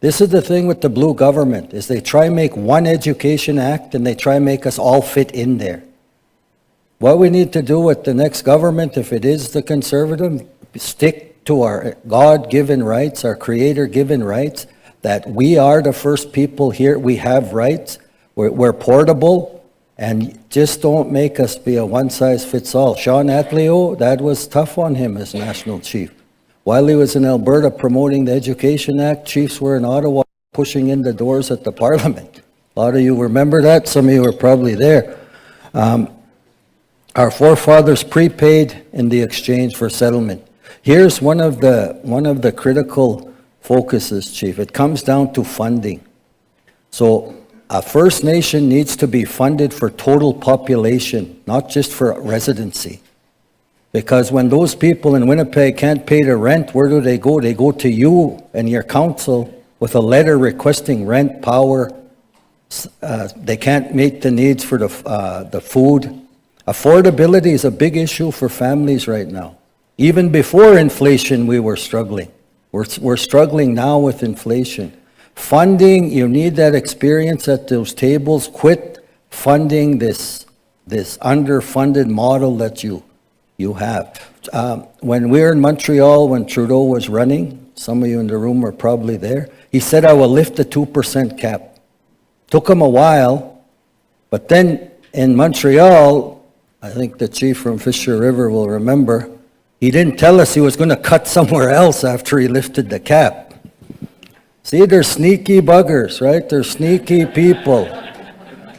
This is the thing with the blue government, is they try and make one education act and they try and make us all fit in there. What we need to do with the next government, if it is the Conservative, stick to our God-given rights, our creator-given rights, that we are the first people here, we have rights, we're portable, and just don't make us be a one-size-fits-all. Sean Atleo, that was tough on him as national chief. While he was in Alberta promoting the Education Act, chiefs were in Ottawa pushing in the doors at the Parliament. A lot of you remember that. Some of you were probably there. Our forefathers prepaid in the exchange for settlement. Here's one of the critical focuses, Chief. It comes down to funding. So a First Nation needs to be funded for total population, not just for residency. Because when those people in Winnipeg can't pay the rent, where do they go? They go to you and your council with a letter requesting rent, power. They can't meet the needs for the food. Affordability is a big issue for families right now. Even before inflation, we were struggling. We're struggling now with inflation. Funding, you need that experience at those tables. Quit funding this underfunded model that you have. When we were in Montreal, when Trudeau was running, some of you in the room were probably there, he said, I will lift the 2% cap. Took him a while, but then in Montreal, I think the chief from Fisher River will remember, he didn't tell us he was going to cut somewhere else after he lifted the cap. See, they're sneaky buggers, right? They're sneaky people.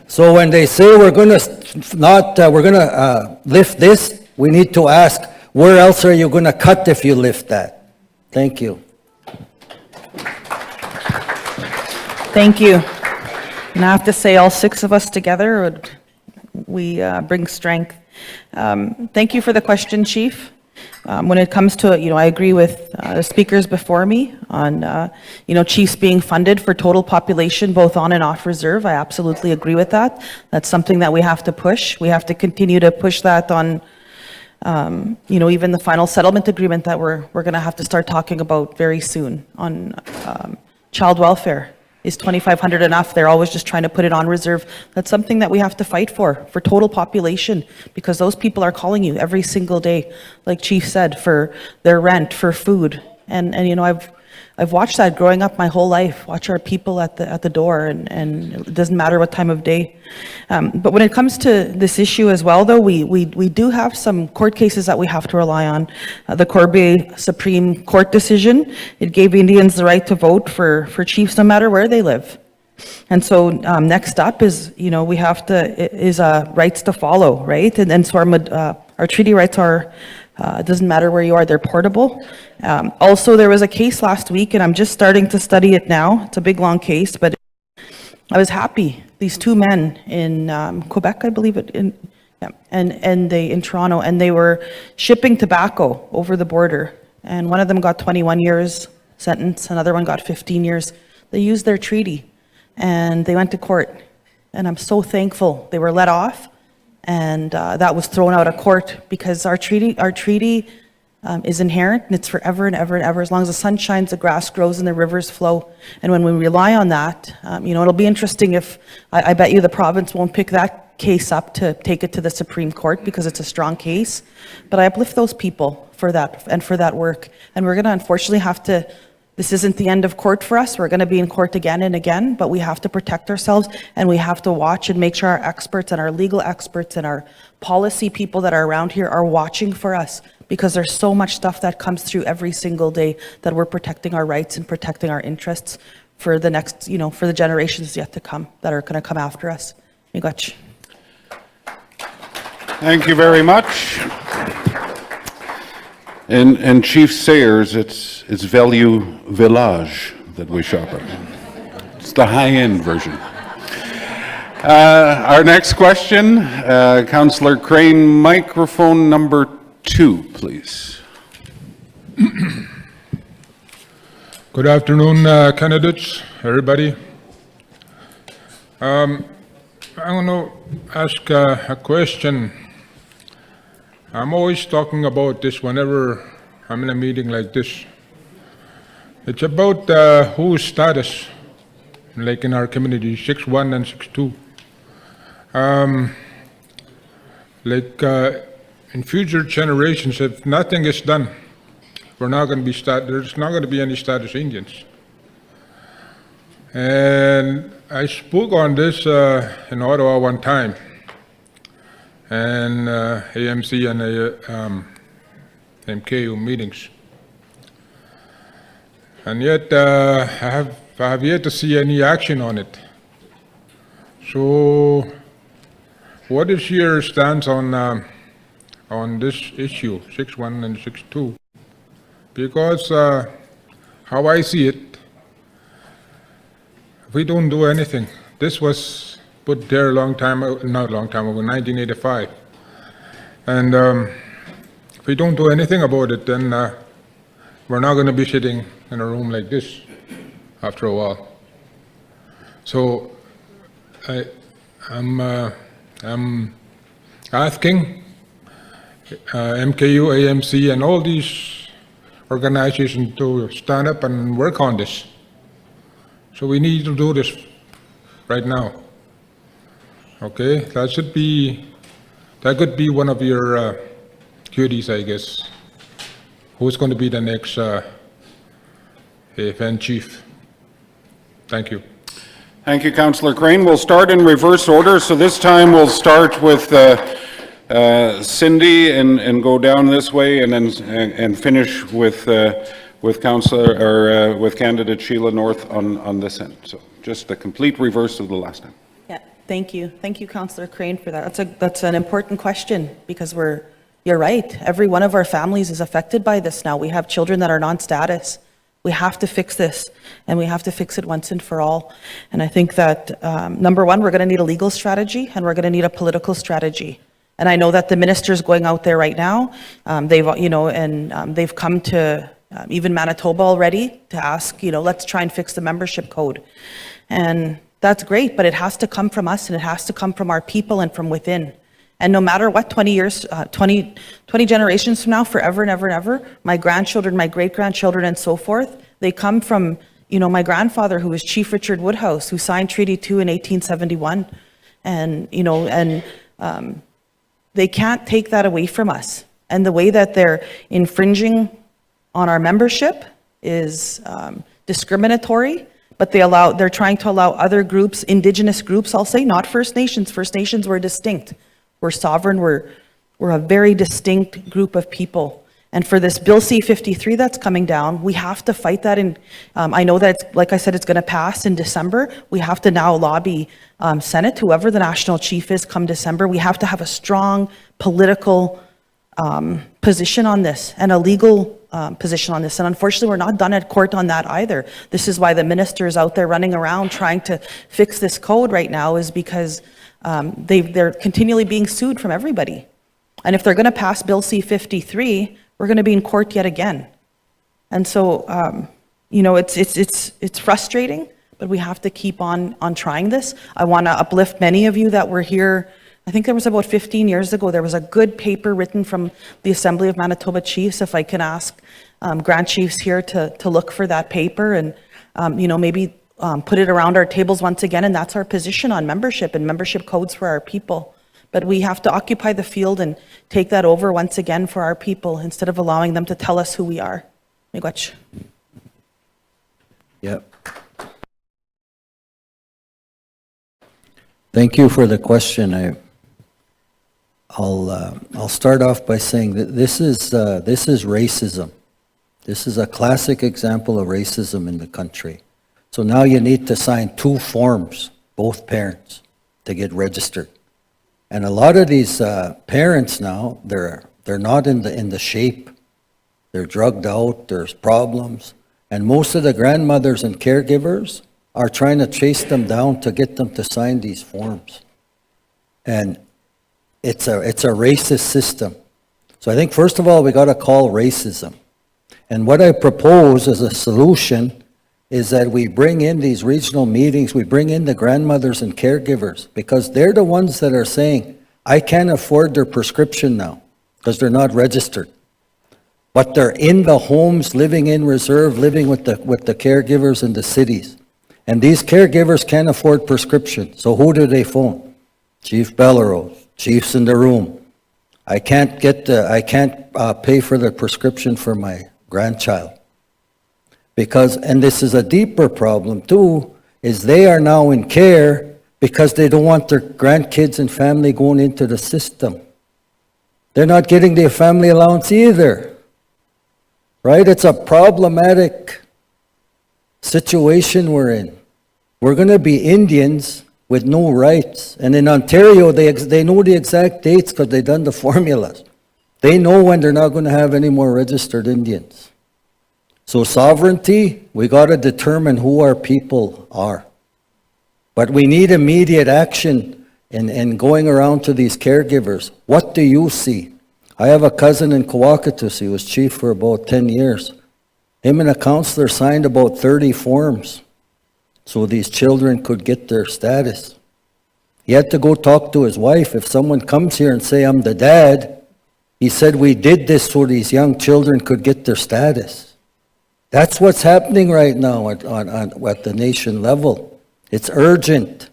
So when they say we're going to lift this, we need to ask, where else are you going to cut if you lift that? Thank you.
Thank you. And I have to say, all six of us together, we bring strength. Thank you for the question, Chief. When it comes to, I agree with the speakers before me on, chiefs being funded for total population, both on and off reserve. I absolutely agree with that. That's something that we have to push. We have to continue to push that on, even the final settlement agreement that we're going to have to start talking about very soon on child welfare. Is 2,500 enough? They're always just trying to put it on reserve. That's something that we have to fight for total population, because those people are calling you every single day, like Chief said, for their rent, for food. And I've watched that growing up my whole life, watch our people at the door, and it doesn't matter what time of day. But when it comes to this issue as well, though, we do have some court cases that we have to rely on. The Corbeil Supreme Court decision, it gave Indians the right to vote for chiefs no matter where they live. And so next up is, we have to, rights to follow, right? And so our treaty rights are, it doesn't matter where you are, they're portable. Also, there was a case last week, and I'm just starting to study it now. It's a big, long case, but I was happy. These two men in Quebec, I believe it, in Toronto, and they were shipping tobacco over the border. And one of them got 21 years sentence, another one got 15 years. They used their treaty, and they went to court. And I'm so thankful they were let off, And that was thrown out of court because our treaty is inherent, and it's forever and ever and ever. As long as the sun shines, the grass grows, and the rivers flow. And when we rely on that, it'll be interesting if, I bet you the province won't pick that case up to take it to the Supreme Court because it's a strong case. But I uplift those people for that and for that work. And we're going to unfortunately have to, this isn't the end of court for us. We're going to be in court again and again, but we have to protect ourselves, and we have to watch and make sure our experts and our legal experts and our policy people that are around here are watching for us, because there's so much stuff that comes through every single day that we're protecting our rights and protecting our interests for the next, for the generations yet to come that are going to come after us. Miigwech.
Thank you very much. And Chief Sayers, it's Value Village that we shop at. It's the high-end version. Our next question, Councillor Crane, microphone number 2, please.
Good afternoon, candidates, everybody. I want to ask a question. I'm always talking about this whenever I'm in a meeting like this. It's about whose status, like in our community, 6-1 and 6-2. In future generations, if nothing is done, we're not going to be there's not going to be any status Indians. And I spoke on this in Ottawa one time, and AMC and MKU meetings. And yet I have yet to see any action on it. So what is your stance on this issue, 6-1 and 6-2? Because how I see it, if we don't do anything, this was put there not a long time ago, 1985. And if we don't do anything about it, then we're not going to be sitting in a room like this after a while. So I'm asking MKU, AMC, and all these organizations to stand up and work on this. So we need to do this right now. Okay, that could be one of your duties, I guess. Who's going to be the next AFN chief? Thank you.
Thank you, Councillor Crane. We'll start in reverse order. So this time we'll start with Cindy and go down this way, and then finish with Councillor with candidate Sheila North on this end. So just a complete reverse of the last time.
Yeah, thank you, Councillor Crane, for that. That's an important question, because you're right. Every one of our families is affected by this now. We have children that are non-status. We have to fix this, and we have to fix it once and for all. And I think that number one, we're going to need a legal strategy, and we're going to need a political strategy. And I know that the minister's going out there right now. They've come to even Manitoba already to ask, let's try and fix the membership code. And that's great, but it has to come from us, and it has to come from our people and from within. And no matter what, 20 years, 20 generations from now, forever and ever and ever, my grandchildren, my great-grandchildren, and so forth, they come from, my grandfather, who was Chief Richard Woodhouse, who signed Treaty 2 in 1871. And, they can't take that away from us. And the way that they're infringing on our membership is discriminatory, but they're trying to allow other groups, Indigenous groups, I'll say, not First Nations. First Nations were distinct. We're sovereign. We're a very distinct group of people. And for this Bill C-53 that's coming down, we have to fight that. And I know that, like I said, it's going to pass in December. We have to now lobby Senate, whoever the national chief is, come December. We have to have a strong political position on this, and a legal position on this. And unfortunately, we're not done at court on that either. This is why the minister is out there running around trying to fix this code right now, is because they're continually being sued from everybody. And if they're going to pass Bill C-53, we're going to be in court yet again. And so, it's frustrating, but we have to keep on trying this. I want to uplift many of you that were here I think there was about 15 years ago, there was a good paper written from the Assembly of Manitoba Chiefs, if I can ask Grand Chiefs here to look for that paper and, maybe put it around our tables once again, and that's our position on membership and membership codes for our people. But we have to occupy the field and take that over once again for our people instead of allowing them to tell us who we are. Miigwech.
Yep. Thank you for the question. I'll start off by saying that this is racism. This is a classic example of racism in the country. So now you need to sign 2 forms, both parents, to get registered. And a lot of these parents now, they're not in the shape. They're drugged out. There's problems, and most of the grandmothers and caregivers are trying to chase them down to get them to sign these forms. And it's a racist system. So I think first of all we got to call racism. And what I propose as a solution is that we bring in these regional meetings, we bring in the grandmothers and caregivers, because they're the ones that are saying, I can't afford their prescription now, because they're not registered. But they're in the homes, living in reserve, living with the caregivers in the cities. And these caregivers can't afford prescription, so who do they phone? Chief Belrose, chief's in the room. I can't pay for the prescription for my grandchild. Because, and this is a deeper problem too, is they are now in care because they don't want their grandkids and family going into the system. They're not getting their family allowance either, right? It's a problematic situation we're in. We're going to be Indians with no rights. And in Ontario, they know the exact dates because they've done the formulas. They know when they're not going to have any more registered Indians. So sovereignty, we got to determine who our people are. But we need immediate action in going around to these caregivers. What do you see? I have a cousin in Keewatinowi. He was chief for about 10 years. Him and a counselor signed about 30 forms so these children could get their status. He had to go talk to his wife. If someone comes here and say, I'm the dad, he said, we did this so these young children could get their status. That's what's happening right now at the nation level. It's urgent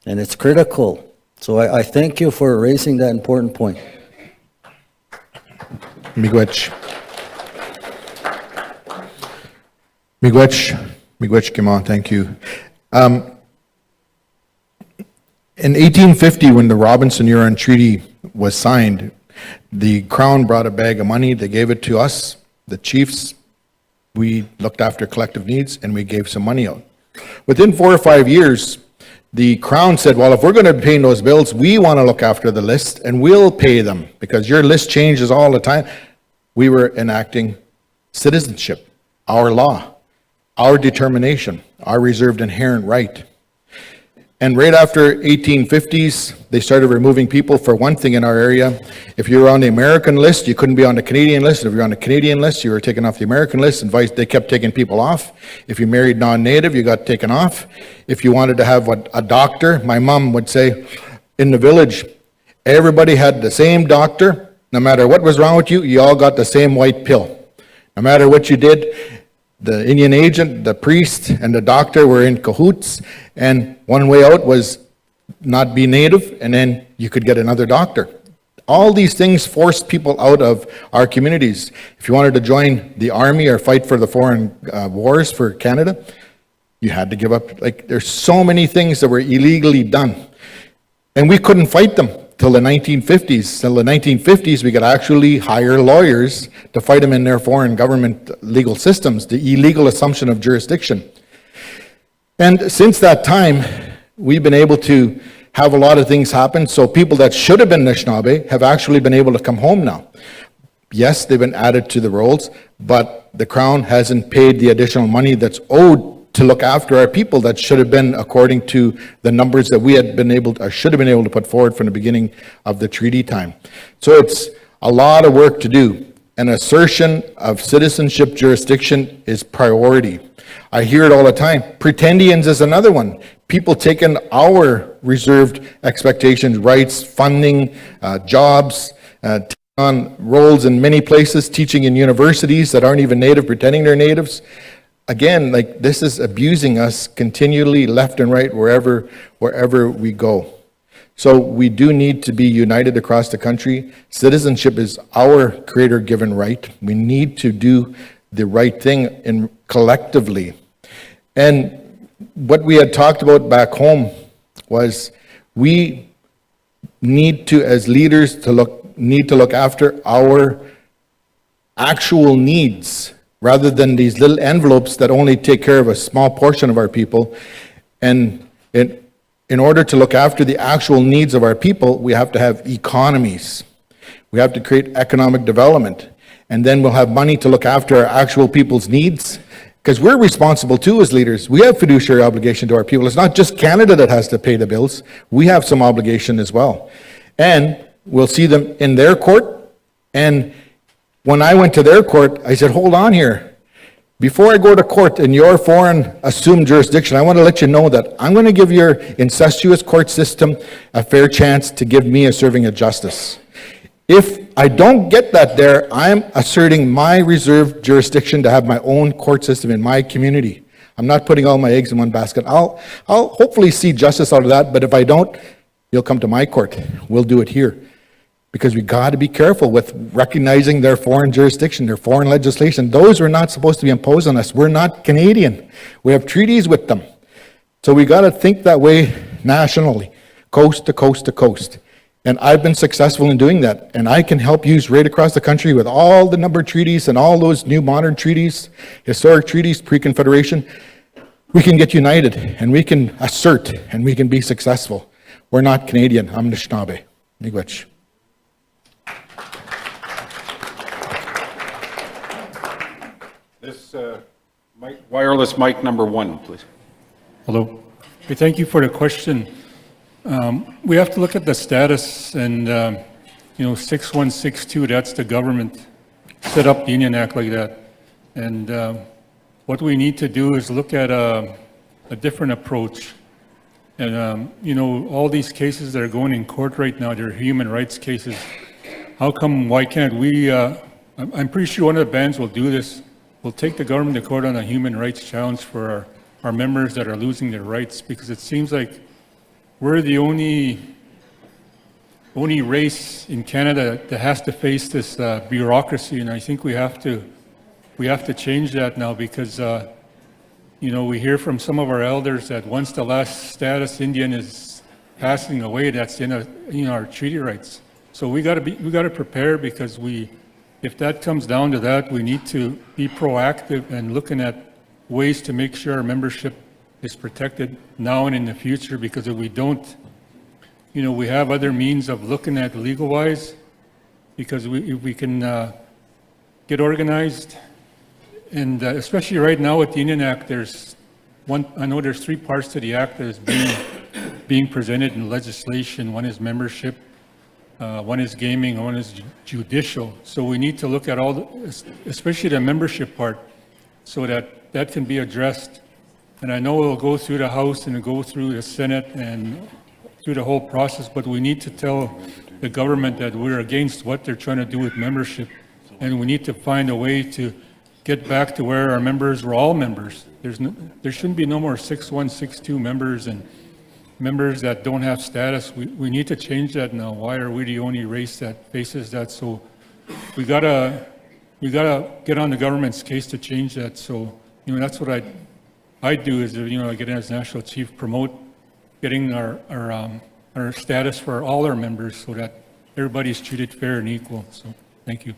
and it's critical. So I thank you for raising that important point.
Miigwech Kima, thank you. In 1850, when the Robinson-Huron Treaty was signed, the Crown brought a bag of money. They gave it to us, the chiefs. We looked after collective needs, and we gave some money out. Within 4 or 5 years, the Crown said, well, if we're going to be paying those bills, we want to look after the list, and we'll pay them, because your list changes all the time. We were enacting citizenship, our law, our determination, our reserved inherent right. And right after 1850s, they started removing people. For one thing in our area, if you were on the American list, you couldn't be on the Canadian list. If you were on the Canadian list, you were taken off the American list, and they kept taking people off. If you married non-native, you got taken off. If you wanted to have a doctor, my mom would say, in the village, everybody had the same doctor. No matter what was wrong with you, you all got the same white pill. No matter what you did, the Indian agent, the priest, and the doctor were in cahoots, and one way out was not be native, and then you could get another doctor. All these things forced people out of our communities. If you wanted to join the army or fight for the foreign wars for Canada, you had to give up. There's so many things that were illegally done, and we couldn't fight them till the 1950s. Till the 1950s, we could actually hire lawyers to fight them in their foreign government legal systems, the illegal assumption of jurisdiction. And since that time, we've been able to have a lot of things happen. So people that should have been Anishinaabe have actually been able to come home now. Yes, they've been added to the rolls, but the Crown hasn't paid the additional money that's owed to look after our people that should have been according to the numbers that we had been able to, or should have been able to put forward from the beginning of the treaty time. So it's a lot of work to do. An assertion of citizenship jurisdiction is priority. I hear it all the time. Pretendians is another one. people taken our reserved expectations, rights, funding, jobs, taking on roles in many places, teaching in universities that aren't even native, pretending they're natives. Again, like, this is abusing us continually, left and right, wherever we go. So we do need to be united across the country. Citizenship is our creator-given right. We need to do the right thing collectively. And what we had talked about back home was we need to, as leaders, need to look after our actual needs rather than these little envelopes that only take care of a small portion of our people. And in order to look after the actual needs of our people, we have to have economies. We have to create economic development. And then we'll have money to look after our actual people's needs. Because we're responsible too as leaders. We have fiduciary obligation to our people. It's not just Canada that has to pay the bills. We have some obligation as well. And we'll see them in their court. And when I went to their court, I said, hold on here. Before I go to court in your foreign assumed jurisdiction, I want to let you know that I'm going to give your incestuous court system a fair chance to give me a serving of justice. If I don't get that there, I'm asserting my reserved jurisdiction to have my own court system in my community. I'm not putting all my eggs in one basket. I'll hopefully see justice out of that, but if I don't, you'll come to my court. We'll do it here. Because we got to be careful with recognizing their foreign jurisdiction, their foreign legislation. Those are not supposed to be imposed on us. We're not Canadian. We have treaties with them. So we got to think that way nationally, coast to coast to coast. And I've been successful in doing that. And I can help you right across the country with all the numbered treaties and all those new modern treaties, historic treaties, pre-Confederation. We can get united and we can assert and we can be successful. We're not Canadian. I'm Anishinaabe. Miigwech.
This wireless mic number 1, please.
Hello. Hey, thank you for the question. We have to look at the status and, 6162, that's the government set up the Indian Act like that. And what we need to do is look at a different approach. And, all these cases that are going in court right now, they're human rights cases. Why can't we, I'm pretty sure one of the bands will do this. We'll take the government to court on a human rights challenge for our members that are losing their rights, because it seems like we're the only race in Canada that has to face this bureaucracy, and I think we have to change that now, because we hear from some of our elders that once the last status Indian is passing away, that's the end of our treaty rights. So we got to prepare, because if that comes down to that, we need to be proactive and looking at ways to make sure our membership is protected now and in the future, because if we don't, we have other means of looking at legal-wise, because if we can get organized, and especially right now with the Indian Act, I know there's 3 parts to the Act that is being presented in legislation. One is membership, one is gaming, and one is judicial. So we need to look at especially the membership part, so that can be addressed. And I know it'll go through the House and it'll go through the Senate and through the whole process, but we need to tell the government that we're against what they're trying to do with membership. And we need to find a way to get back to where our members were all members. There shouldn't be no more 6162 members and members that don't have status. We need to change that now. Why are we the only race that faces that? So we gotta get on the government's case to change that. So that's what I do is I get in as national chief, promote getting our status for all our members so that everybody's treated fair and equal. So thank you.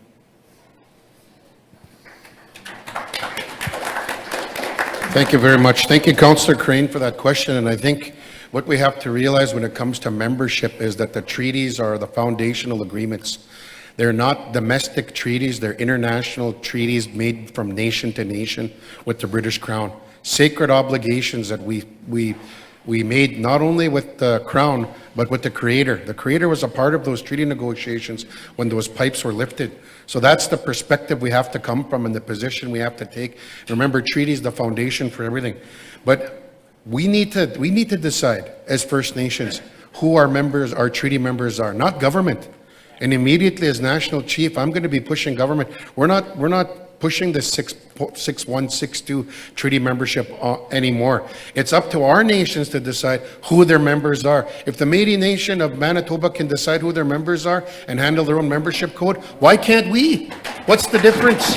Thank you very much. Thank you, Councillor Crane, for that question. And I think what we have to realize when it comes to membership is that the treaties are the foundational agreements. They're not domestic treaties, they're international treaties made from nation to nation with the British Crown. Sacred obligations that we made not only with the Crown, but with the Creator. The Creator was a part of those treaty negotiations when those pipes were lifted. So that's the perspective we have to come from and the position we have to take. Remember, treaty is the foundation for everything. But we need to decide as First Nations who our members, our treaty members are, not government. And immediately as national chief, I'm going to be pushing government. We're not pushing the 6162 treaty membership anymore. It's up to our nations to decide who their members are. If the Métis Nation of Manitoba can decide who their members are and handle their own membership code, why can't we? What's the difference?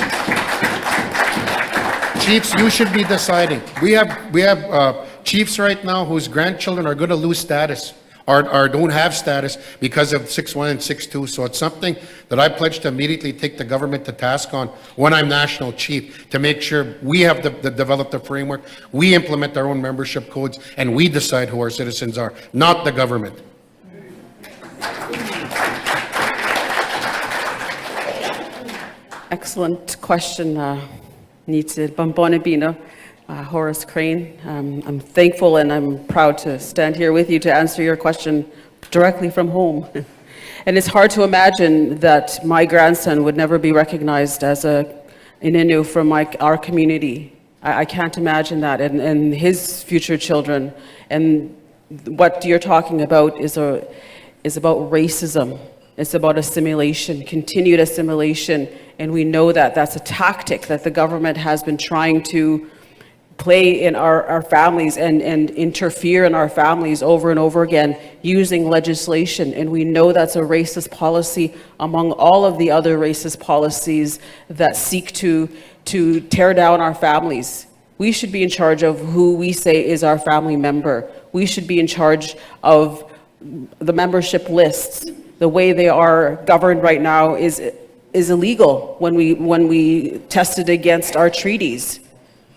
Chiefs, you should be deciding. We have chiefs right now whose grandchildren are going to lose status or don't have status because of 6.1 and 6.2. So it's something that I pledge to immediately take the government to task on when I'm national chief, to make sure we have developed a framework, we implement our own membership codes, and we decide who our citizens are, not the government.
Excellent question, Nitsid Bambonabina, Horace Crane. I'm thankful and I'm proud to stand here with you to answer your question directly from home. And it's hard to imagine that my grandson would never be recognized as an Innu from our community. I can't imagine that, and his future children. And what you're talking about is about racism. It's about assimilation, continued assimilation, and we know that that's a tactic that the government has been trying to play in our families and interfere in our families over and over again using legislation. And we know that's a racist policy among all of the other racist policies that seek to tear down our families. We should be in charge of who we say is our family member. We should be in charge of the membership lists. The way they are governed right now is illegal when we test it against our treaties.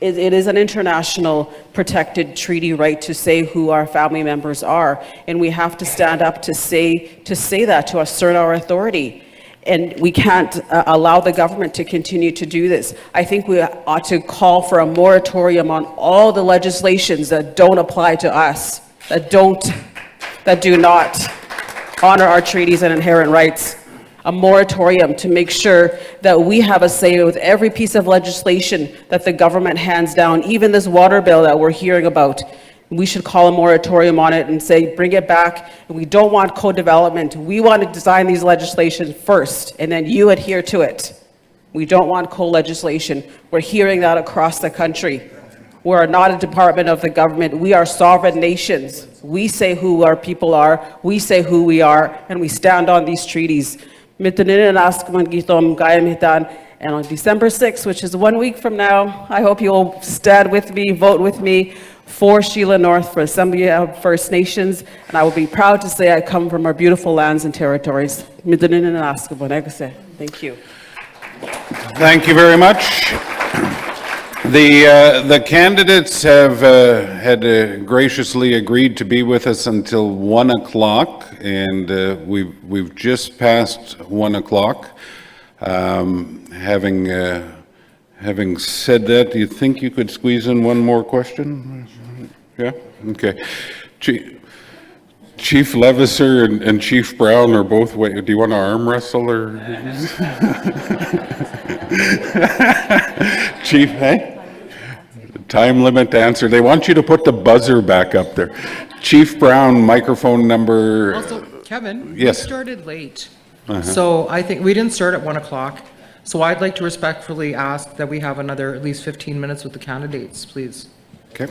It is an international protected treaty right to say who our family members are, and we have to stand up to say that, to assert our authority. And we can't allow the government to continue to do this. I think we ought to call for a moratorium on all the legislations that don't apply to us, that do not honor our treaties and inherent rights. A moratorium to make sure that we have a say with every piece of legislation that the government hands down, even this water bill that we're hearing about. We should call a moratorium on it and say, bring it back. We don't want co-development. We want to design these legislations first, and then you adhere to it. We don't want co-legislation. We're hearing that across the country. We're not a department of the government. We are sovereign nations. We say who our people are, we say who we are, and we stand on these treaties. And on December 6th, which is 1 week from now, I hope you'll stand with me, vote with me for Sheila North for Assembly of First Nations, and I will be proud to say I come from our beautiful lands and territories. Thank you.
Thank you very much. The candidates have had graciously agreed to be with us until 1 o'clock, and we've just passed 1 o'clock. Having said that, do you think you could squeeze in one more question? Yeah? Okay. Chief Levisser and Chief Brown are both waiting. Do you want to arm wrestle or? Chief, hey? Time limit to answer. They want you to put the buzzer back up there. Chief Brown, microphone number.
Also, Kevin, we
Yes.
started late. So I think we didn't start at 1 o'clock. So I'd like to respectfully ask that we have another at least 15 minutes with the candidates, please.
Okay.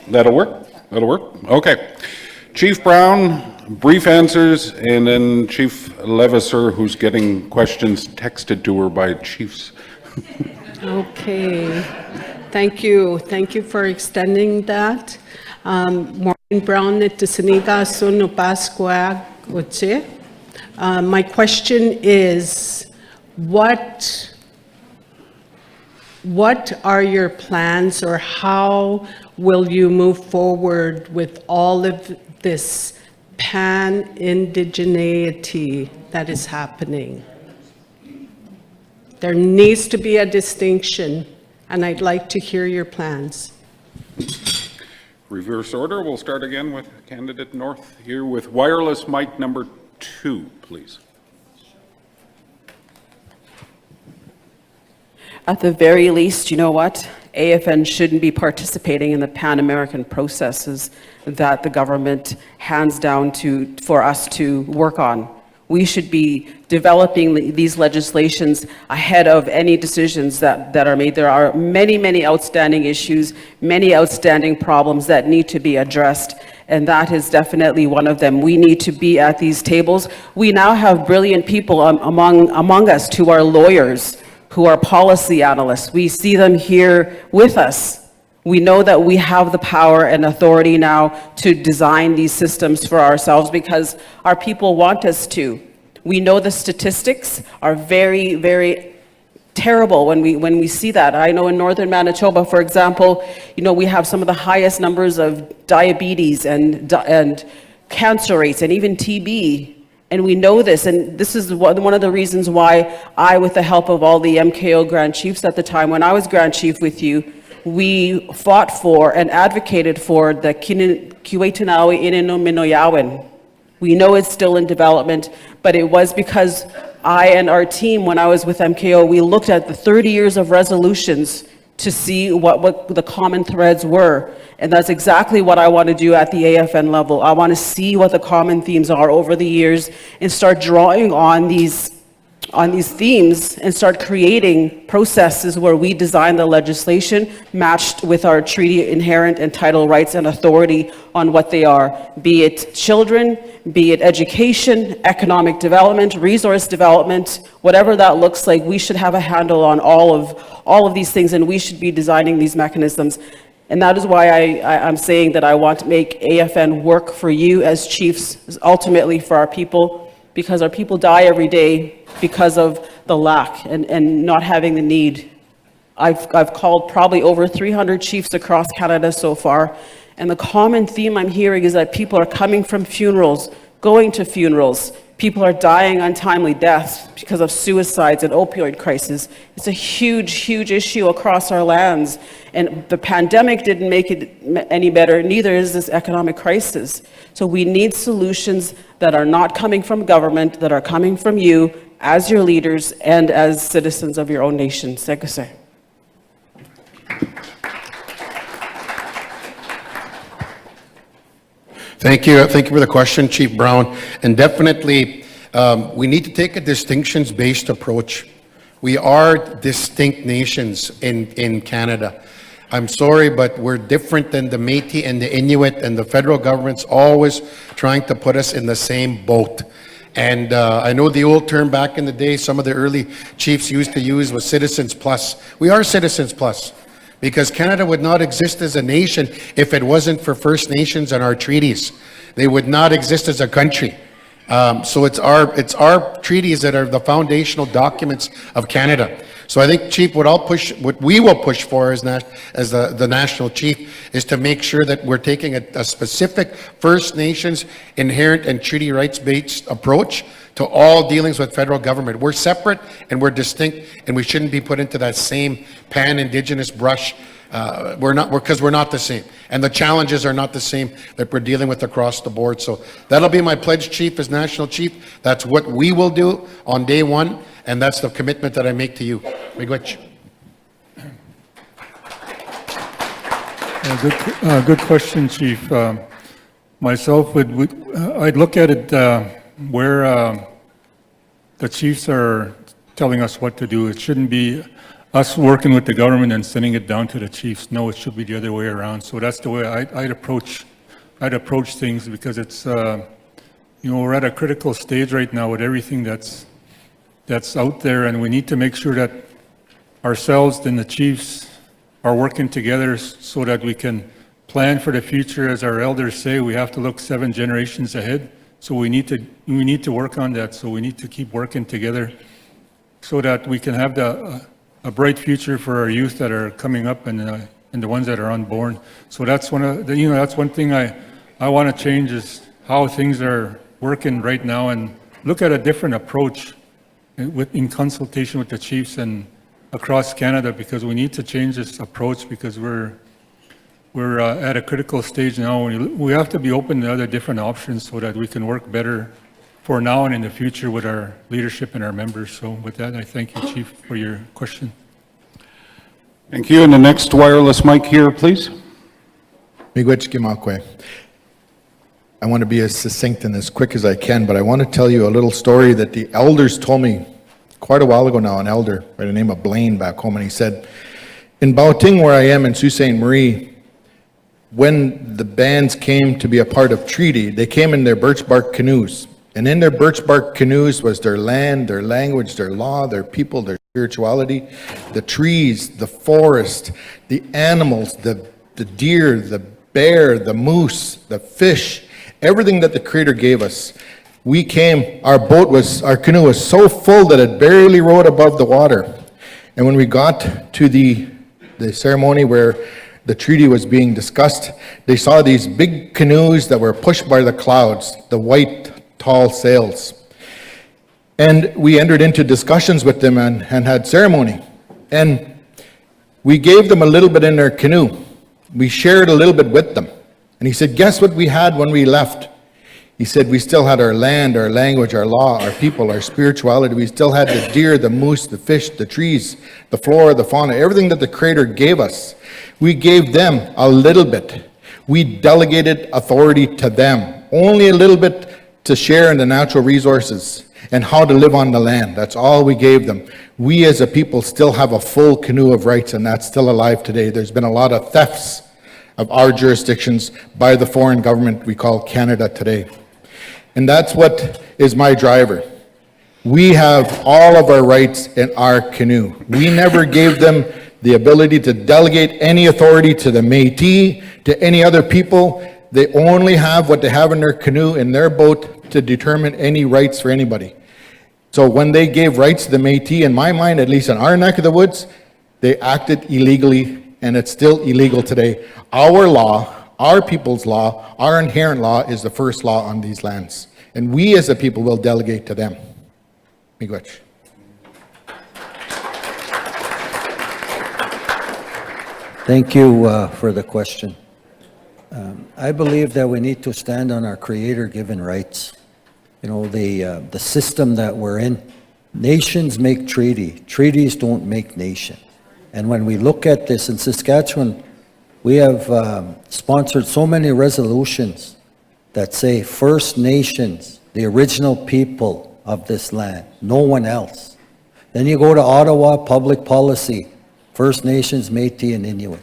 That'll work? That'll work? Okay. Chief Brown, brief answers, and then Chief Levisser, who's getting questions texted to her by chiefs.
Okay. Thank you. Thank you for extending that. Maureen Brown at Tisaniga Sunu Pasqua Uche. My question is, what are your plans, or how will you move forward with all of this pan-indigeneity that is happening? There needs to be a distinction, and I'd like to hear your plans.
Reverse order. We'll start again with candidate North here with wireless mic number 2, please.
At the very least, you know what? AFN shouldn't be participating in the Pan-American processes that the government hands down for us to work on. We should be developing these legislations ahead of any decisions that are made. There are many, many outstanding issues, many outstanding problems that need to be addressed, and that is definitely one of them. We need to be at these tables. We now have brilliant people among us who are lawyers, who are policy analysts. We see them here with us. We know that we have the power and authority now to design these systems for ourselves because our people want us to. We know the statistics are very, very terrible when we see that. I know in northern Manitoba, for example, we have some of the highest numbers of diabetes and cancer rates and even TB. And we know this, and this is one of the reasons why I, with the help of all the MKO Grand Chiefs at the time, when I was Grand Chief with you, we fought for and advocated for the Keewatinowi Minoyawan. We know it's still in development, but it was because I and our team, when I was with MKO, we looked at the 30 years of resolutions to see what the common threads were. And that's exactly what I want to do at the AFN level. I want to see what the common themes are over the years and start drawing on these themes and start creating processes where we design the legislation matched with our treaty inherent and title rights and authority on what they are, be it children, be it education, economic development, resource development, whatever that looks like. We should have a handle on all of these things, and we should be designing these mechanisms. And that is why I'm saying that I want to make AFN work for you as chiefs, ultimately for our people, because our people die every day because of the lack and not having the need. I've called probably over 300 chiefs across Canada so far, and the common theme I'm hearing is that people are coming from funerals, going to funerals. People are dying untimely deaths because of suicides and opioid crisis. It's a huge, huge issue across our lands, and the pandemic didn't make it any better, neither is this economic crisis. So we need solutions that are not coming from government, that are coming from you as your leaders and as citizens of your own nation. Sekuse.
Thank you. Thank you for the question, Chief Brown. And definitely, we need to take a distinctions-based approach. We are distinct nations in Canada. I'm sorry, but we're different than the Métis and the Inuit, and the federal government's always trying to put us in the same boat. And I know the old term back in the day, some of the early chiefs used to use was Citizens Plus. We are Citizens Plus, because Canada would not exist as a nation if it wasn't for First Nations and our treaties. They would not exist as a country. So it's our treaties that are the foundational documents of Canada. So I think, Chief, what we will push for as the national chief is to make sure that we're taking a specific First Nations inherent and treaty rights-based approach to all dealings with federal government. We're separate and we're distinct, and we shouldn't be put into that same pan-Indigenous brush. Because we're not the same, and the challenges are not the same that we're dealing with across the board. So that'll be my pledge, Chief, as National Chief. That's what we will do on day one, and that's the commitment that I make to you. Miigwech.
Good question, Chief. Myself, I'd look at it where the chiefs are telling us what to do. It shouldn't be us working with the government and sending it down to the chiefs. No, it should be the other way around. So that's the way I'd approach things, because it's we're at a critical stage right now with everything that's out there, and we need to make sure that ourselves and the chiefs are working together so that we can plan for the future. As our elders say, we have to look 7 generations ahead. So we need to work on that. So we need to keep working together so that we can have a bright future for our youth that are coming up and the ones that are unborn. So that's that's one thing I want to change, is how things are working right now, and look at a different approach in consultation with the chiefs and across Canada, because we need to change this approach, because we're at a critical stage now. We have to be open to other different options so that we can work better for now and in the future with our leadership and our members. So with that, I thank you, Chief, for your question.
Thank you. And the next wireless mic here, please.
Miigwech Gimakwe. I want to be as succinct and as quick as I can, but I want to tell you a little story that the elders told me quite a while ago now, an elder by the name of Blaine back home, and he said, in Baoting, where I am in Sault Ste. Marie, when the bands came to be a part of treaty, they came in their birch bark canoes. And in their birch bark canoes was their land, their language, their law, their people, their spirituality, the trees, the forest, the animals, the deer, the bear, the moose, the fish, everything that the Creator gave us. We came, our canoe was so full that it barely rode above the water. And when we got to the ceremony where the treaty was being discussed, they saw these big canoes that were pushed by the clouds, the white, tall sails. And we entered into discussions with them and had ceremony. And we gave them a little bit in their canoe. We shared a little bit with them. And he said, guess what we had when we left? He said, we still had our land, our language, our law, our people, our spirituality. We still had the deer, the moose, the fish, the trees, the flora, the fauna, everything that the Creator gave us. We gave them a little bit. We delegated authority to them, only a little bit to share in the natural resources and how to live on the land. That's all we gave them. We as a people still have a full canoe of rights, and that's still alive today. There's been a lot of thefts of our jurisdictions by the foreign government we call Canada today. And that's what is my driver. We have all of our rights in our canoe. We never gave them the ability to delegate any authority to the Métis, to any other people. They only have what they have in their canoe, in their boat, to determine any rights for anybody. So when they gave rights to the Métis, in my mind, at least in our neck of the woods, they acted illegally, and it's still illegal today. Our law, our people's law, our inherent law is the first law on these lands. And we as a people will delegate to them. Miigwech.
Thank you for the question. I believe that we need to stand on our Creator-given rights. You know, the system that we're in, nations make treaties don't make nation. And when we look at this in Saskatchewan, we have sponsored so many resolutions that say First Nations, the original people of this land, no one else. Then you go to Ottawa, public policy, First Nations, Métis, and Inuit.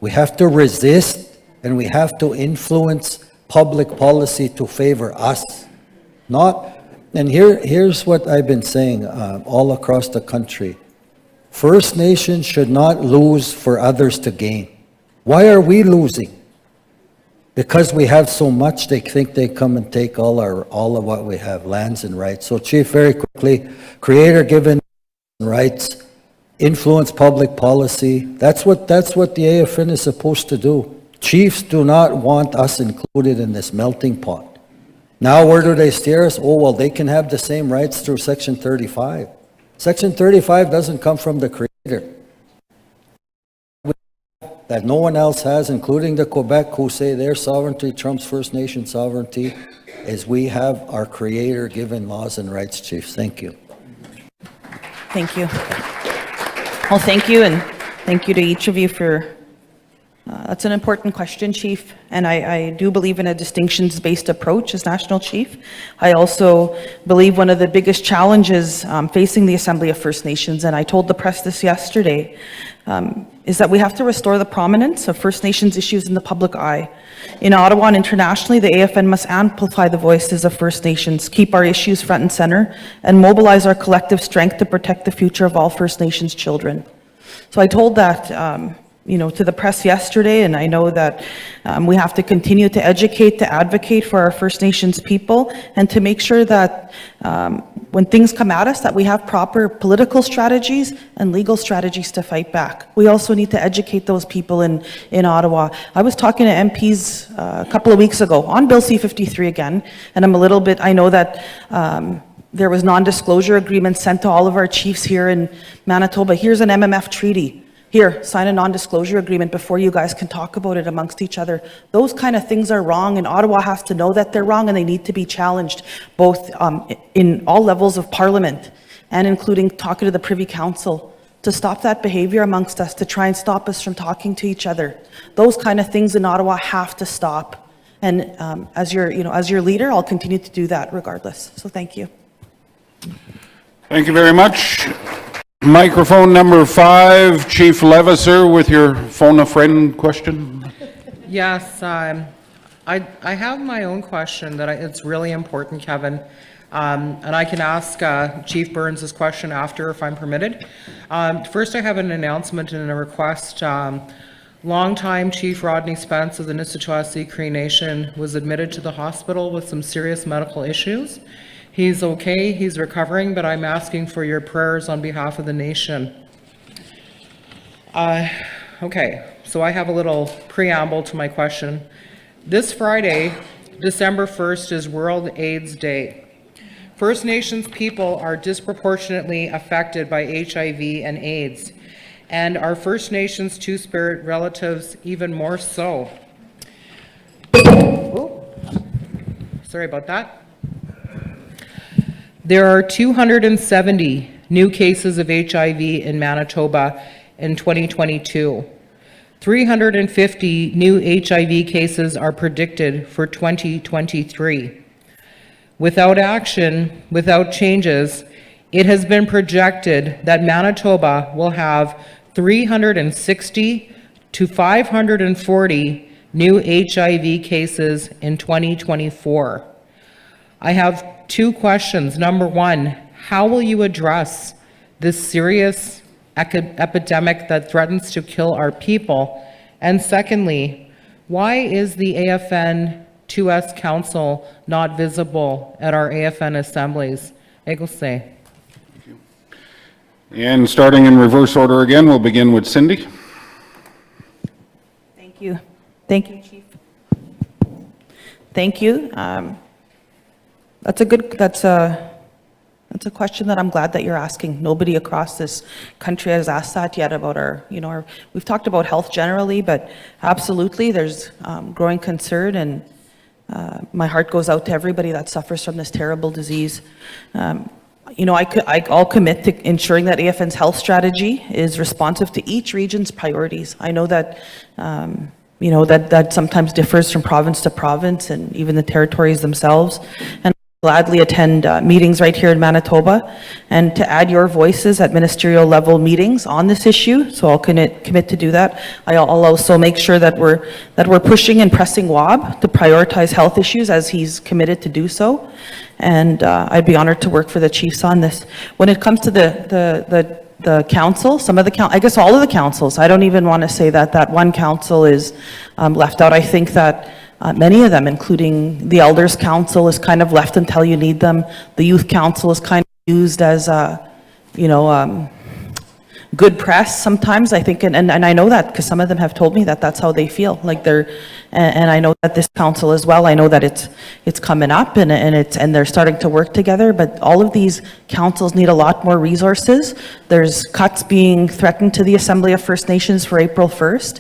We have to resist and we have to influence public policy to favor us. Here's what I've been saying all across the country. First Nations should not lose for others to gain. Why are we losing? Because we have so much, they think they come and take all of what we have, lands and rights. So Chief, very quickly, Creator-given rights, influence public policy. That's what the AFN is supposed to do. Chiefs do not want us included in this melting pot. Now where do they steer us? Oh, well, they can have the same rights through Section 35. Section 35 doesn't come from the Creator. That no one else has, including the Quebec, who say their sovereignty trumps First Nation sovereignty, is we have our Creator-given laws and rights, Chiefs. Thank you.
Thank you. Well, thank you, and thank you to each of you for, that's an important question, Chief, and I do believe in a distinctions-based approach as National Chief. I also believe one of the biggest challenges facing the Assembly of First Nations, and I told the press this yesterday, is that we have to restore the prominence of First Nations issues in the public eye. In Ottawa and internationally, the AFN must amplify the voices of First Nations, keep our issues front and center, and mobilize our collective strength to protect the future of all First Nations children. So I told that to the press yesterday, and I know that we have to continue to educate, to advocate for our First Nations people, and to make sure that when things come at us, that we have proper political strategies and legal strategies to fight back. We also need to educate those people in Ottawa. I was talking to MPs a couple of weeks ago on Bill C-53 again, and I know that there was non-disclosure agreements sent to all of our chiefs here in Manitoba. Here's an MMF treaty. Here, sign a non-disclosure agreement before you guys can talk about it amongst each other. Those kind of things are wrong, and Ottawa has to know that they're wrong, and they need to be challenged, both in all levels of Parliament and including talking to the Privy Council to stop that behavior amongst us, to try and stop us from talking to each other. Those kind of things in Ottawa have to stop. And as your leader, I'll continue to do that regardless. So thank you.
Thank you very much. Microphone number 5, Chief Levasseur with your phone a friend question.
Yes, I have my own question that it's really important, Kevin. And I can ask Chief Burns this question after, if I'm permitted. First, I have an announcement and a request. Longtime Chief Rodney Spence of the Nissachawasee Cree Nation was admitted to the hospital with some serious medical issues. He's okay, he's recovering, but I'm asking for your prayers on behalf of the nation. Okay, so I have a little preamble to my question. This Friday, December 1st, is World AIDS Day. First Nations people are disproportionately affected by HIV and AIDS, and our First Nations Two-Spirit relatives even more so. Ooh, sorry about that. There are 270 new cases of HIV in Manitoba in 2022. 350 new HIV cases are predicted for 2023. Without action, without changes, it has been projected that Manitoba will have 360 to 540 new HIV cases in 2024. I have 2 questions. Number 1, how will you address this serious epidemic that threatens to kill our people? And secondly, why is the AFN 2S Council not visible at our AFN assemblies? Egose.
And starting in reverse order again, we'll begin with Cindy.
Thank you. Thank you, Chief. Thank you. That's a question that I'm glad that you're asking. Nobody across this country has asked that yet about we've talked about health generally, but absolutely there's growing concern, and my heart goes out to everybody that suffers from this terrible disease. I'll commit to ensuring that AFN's health strategy is responsive to each region's priorities. I know that that sometimes differs from province to province and even the territories themselves. And gladly attend meetings right here in Manitoba, and to add your voices at ministerial level meetings on this issue. So I'll commit to do that. I'll also make sure that we're pushing and pressing WAB to prioritize health issues as he's committed to do so. And I'd be honored to work for the chiefs on this. When it comes to the council, I guess all of the councils, I don't even want to say that one council is left out. I think that many of them, including the Elders Council, is kind of left until you need them. The Youth Council is kind of used as good press sometimes, I think, and I know that because some of them have told me that that's how they feel. Like and I know that this council as well, I know that it's coming up and they're starting to work together, but all of these councils need a lot more resources. There's cuts being threatened to the Assembly of First Nations for April 1st.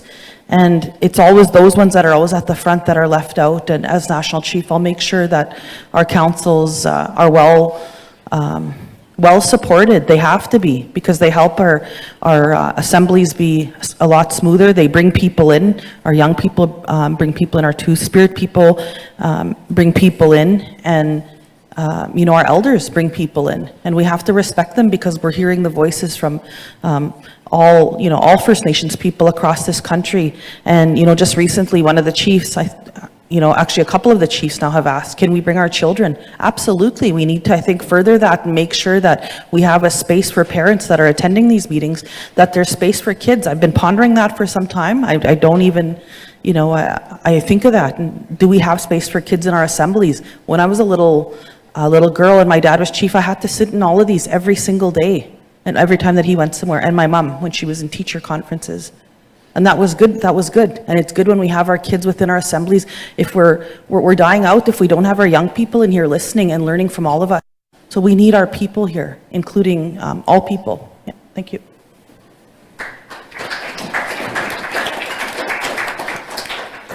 And it's always those ones that are always at the front that are left out. And as National Chief, I'll make sure that our councils are well supported. They have to be, because they help our assemblies be a lot smoother. They bring people in. Our young people bring people in. Our Two-Spirit people bring people in. And our elders bring people in. And we have to respect them because we're hearing the voices from all First Nations people across this country. And, just recently, one of the chiefs, actually a couple of the chiefs now have asked, can we bring our children? Absolutely. We need to, I think, further that and make sure that we have a space for parents that are attending these meetings, that there's space for kids. I've been pondering that for some time. I don't even, I think of that. And do we have space for kids in our assemblies? When I was a little girl and my dad was chief, I had to sit in all of these every single day. And every time that he went somewhere, and my mom when she was in teacher conferences. And that was good. And it's good when we have our kids within our assemblies. If we're dying out if we don't have our young people in here listening and learning from all of us. So we need our people here, including all people. Yeah, thank you.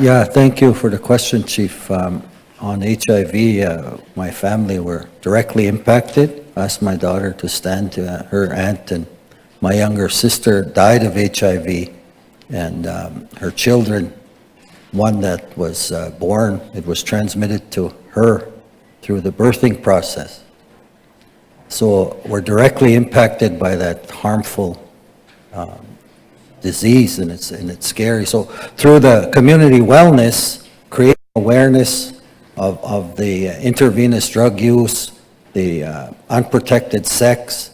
Yeah, thank you for the question, Chief. On HIV, my family were directly impacted. I asked my daughter to stand to her aunt and My younger sister died of HIV, and her children, one that was born, it was transmitted to her through the birthing process. So we're directly impacted by that harmful disease, and it's scary. So through the community wellness, create awareness of the intravenous drug use, the unprotected sex.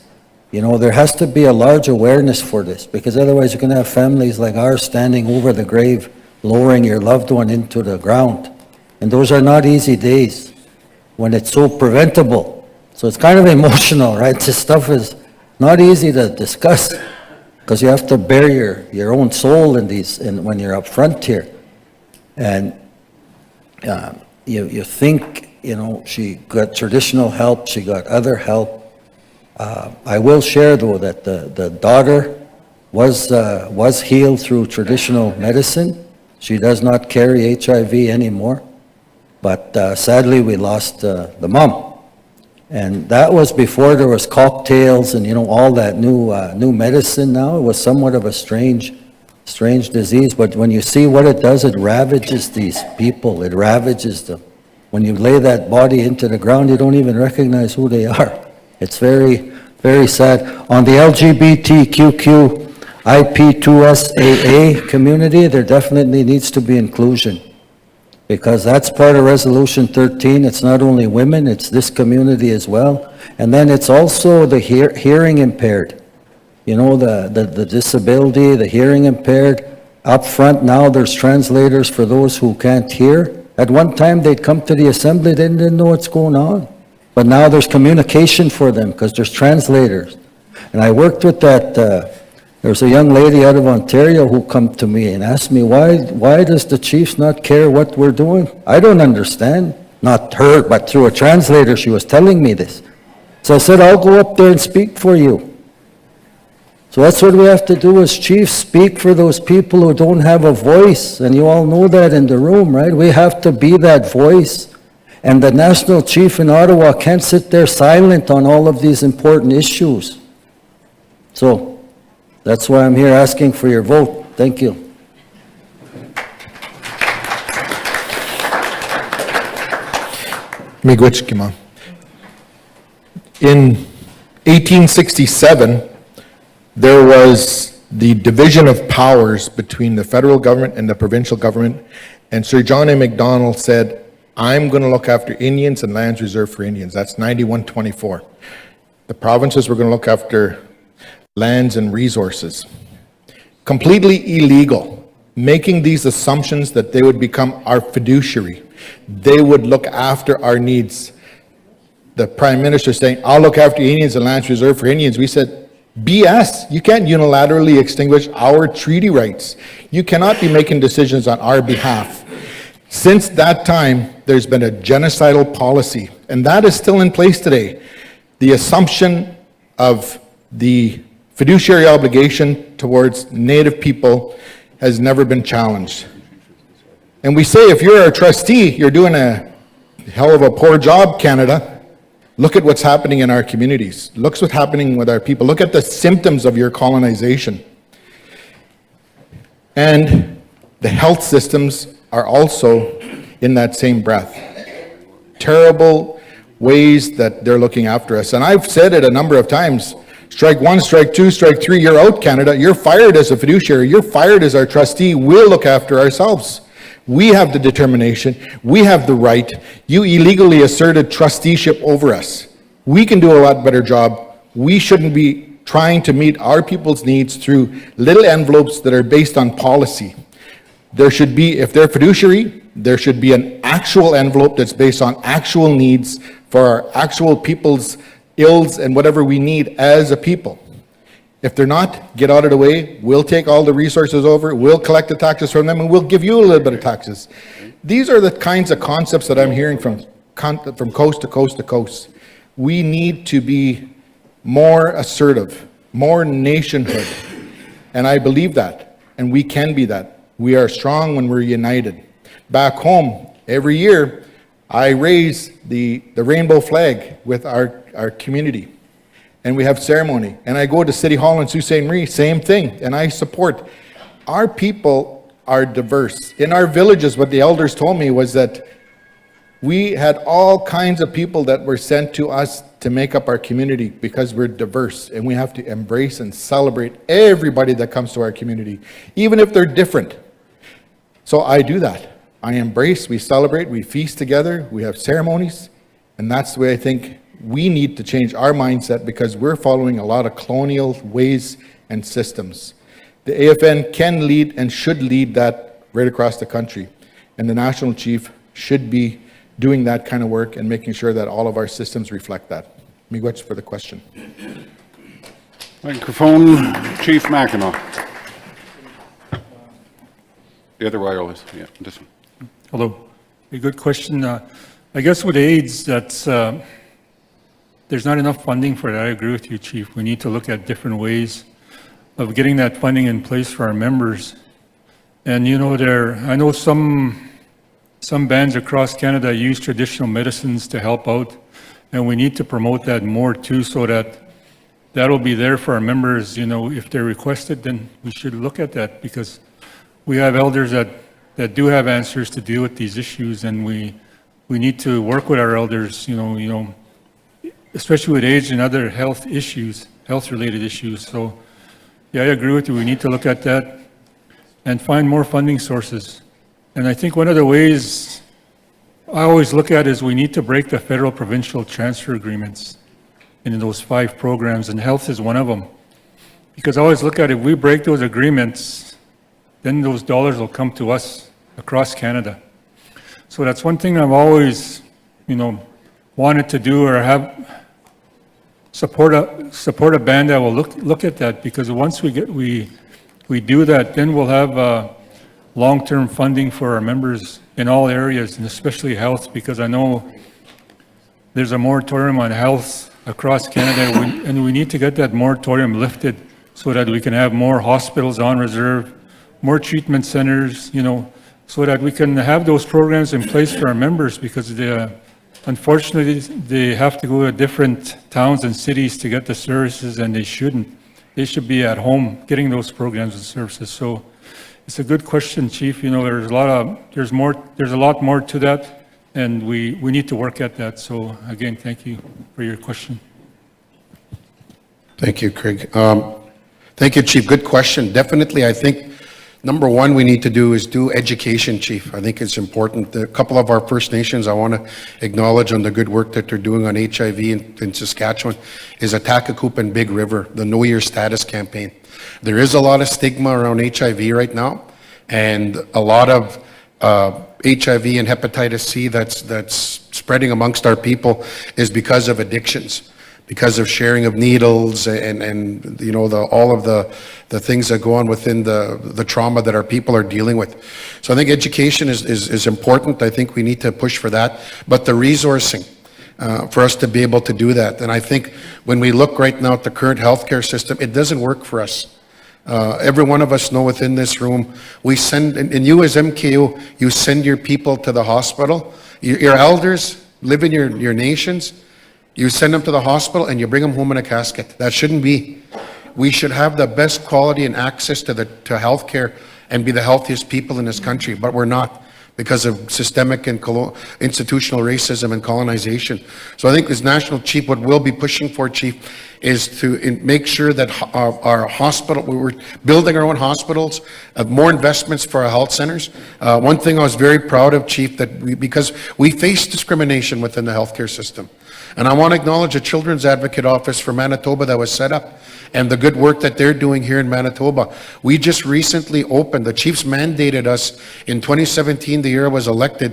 You know, there has to be a large awareness for this, because otherwise you're going to have families like ours standing over the grave, lowering your loved one into the ground. And those are not easy days when it's so preventable. So it's kind of emotional, right? This stuff is not easy to discuss, because you have to bear your own soul in these, when you're up front here. And you think, you know, she got traditional help, she got other help. I will share, though, that the daughter was healed through traditional medicine. She does not carry HIV anymore, but sadly we lost the mom. And that was before there was cocktails and, you know, all that new medicine now. It was somewhat of a strange disease, but when you see what it does, it ravages these people, it ravages them. When you lay that body into the ground, you don't even recognize who they are. It's very, very sad. On the LGBTQQ IP2SAA community, there definitely needs to be inclusion, because that's part of Resolution 13. It's not only women, it's this community as well. And then it's also the hearing impaired. You know, the disability, the hearing impaired. Up front now, there's translators for those who can't hear. At one time, they'd come to the assembly, they didn't know what's going on. But now there's communication for them because there's translators. And I worked with that, there's a young lady out of Ontario who come to me and asked me, why does the Chiefs not care what we're doing? I don't understand. Not her, but through a translator, she was telling me this. So I said, I'll go up there and speak for you. So that's what we have to do as Chiefs, speak for those people who don't have a voice. And you all know that in the room, right? We have to be that voice. And the national chief in Ottawa can't sit there silent on all of these important issues. So that's why I'm here asking for your vote. Thank you.
Miigwechkima. In 1867, there was the division of powers between the federal government and the provincial government, and Sir John A. Macdonald said, I'm going to look after Indians and lands reserved for Indians. That's 91-24. The provinces were going to look after lands and resources. Completely illegal, making these assumptions that they would become our fiduciary. They would look after our needs. The Prime Minister saying, I'll look after Indians and lands reserved for Indians. We said, BS. You can't unilaterally extinguish our treaty rights. You cannot be making decisions on our behalf. Since that time, there's been a genocidal policy, and that is still in place today. The assumption of the fiduciary obligation towards Native people has never been challenged. And we say, if you're a trustee, you're doing a hell of a poor job, Canada. Look at what's happening in our communities. Look what's happening with our people. Look at the symptoms of your colonization. And the health systems are also in that same breath. Terrible ways that they're looking after us. And I've said it a number of times. Strike one, strike two, strike three, you're out, Canada. You're fired as a fiduciary. You're fired as our trustee. We'll look after ourselves. We have the determination. We have the right. You illegally asserted trusteeship over us. We can do a lot better job. We shouldn't be trying to meet our people's needs through little envelopes that are based on policy. There should be, if they're fiduciary, there should be an actual envelope that's based on actual needs for our actual people's ills and whatever we need as a people. If they're not, get out of the way. We'll take all the resources over. We'll collect the taxes from them, and we'll give you a little bit of taxes. These are the kinds of concepts that I'm hearing from coast to coast to coast. We need to be more assertive, more nationhood. And I believe that, and we can be that. We are strong when we're united. Back home, every year, I raise the rainbow flag with our community. and we have ceremony. And I go to City Hall in Sault Ste. Marie, same thing, and I support. Our people are diverse. In our villages, what the elders told me was that we had all kinds of people that were sent to us to make up our community because we're diverse, and we have to embrace and celebrate everybody that comes to our community, even if they're different. So I do that. I embrace, we celebrate, we feast together, we have ceremonies, and that's the way I think we need to change our mindset, because we're following a lot of colonial ways and systems. The AFN can lead and should lead that right across the country, and the national chief should be doing that kind of work and making sure that all of our systems reflect that. Miigwech for the question.
Microphone, Chief Mackinac. The other wireless, yeah, this one.
Hello. A good question. I guess with AIDS, that's, there's not enough funding for that. I agree with you, Chief. We need to look at different ways of getting that funding in place for our members. And you know, I know some bands across Canada use traditional medicines to help out, and we need to promote that more too, so that'll be there for our members. You know, if they're requested, then we should look at that, because we have elders that do have answers to deal with these issues, and we need to work with our elders, you know, especially with age and other health-related issues. So, yeah, I agree with you. We need to look at that and find more funding sources. And I think one of the ways I always look at is we need to break the federal-provincial transfer agreements in those 5 programs, and health is one of them. Because I always look at it, if we break those agreements, then those dollars will come to us across Canada. So that's one thing I've always, you know, wanted to do, or have support a band that will look at that, because once we do that, then we'll have long-term funding for our members in all areas, and especially health, because I know there's a moratorium on health across Canada, and we need to get that moratorium lifted so that we can have more hospitals on reserve, more treatment centers, you know, so that we can have those programs in place for our members, because unfortunately, they have to go to different towns and cities to get the services, and they shouldn't. They should be at home getting those programs and services. So it's a good question, Chief. You know, there's a lot more to that, and we need to work at that. So again, thank you for your question.
Thank you, Craig. Thank you, Chief. Good question. Definitely, I think number one we need to do is do education, Chief. I think it's important. A couple of our First Nations I want to acknowledge on the good work that they're doing on HIV in Saskatchewan is Atakakup and Big River, the Know Your Status campaign. There is a lot of stigma around HIV right now, and a lot of HIV and hepatitis C that's spreading amongst our people is because of addictions, because of sharing of needles and you know, all of the things that go on within the trauma that our people are dealing with. So I think education is important. I think we need to push for that, but the resourcing for us to be able to do that. And I think when we look right now at the current healthcare system, it doesn't work for us. Every one of us know within this room, we send, and you as MKO, you send your people to the hospital. Your elders live in your nations. You send them to the hospital and you bring them home in a casket. That shouldn't be. We should have the best quality and access to healthcare and be the healthiest people in this country, but we're not, because of systemic and institutional racism and colonization. So I think as National Chief, what we'll be pushing for, Chief, is to make sure that our hospital, we're building our own hospitals, more investments for our health centers. One thing I was very proud of, Chief, because we face discrimination within the healthcare system. And I want to acknowledge the Children's Advocate Office for Manitoba that was set up, and the good work that they're doing here in Manitoba. We just recently opened, the Chiefs mandated us in 2017, the year I was elected,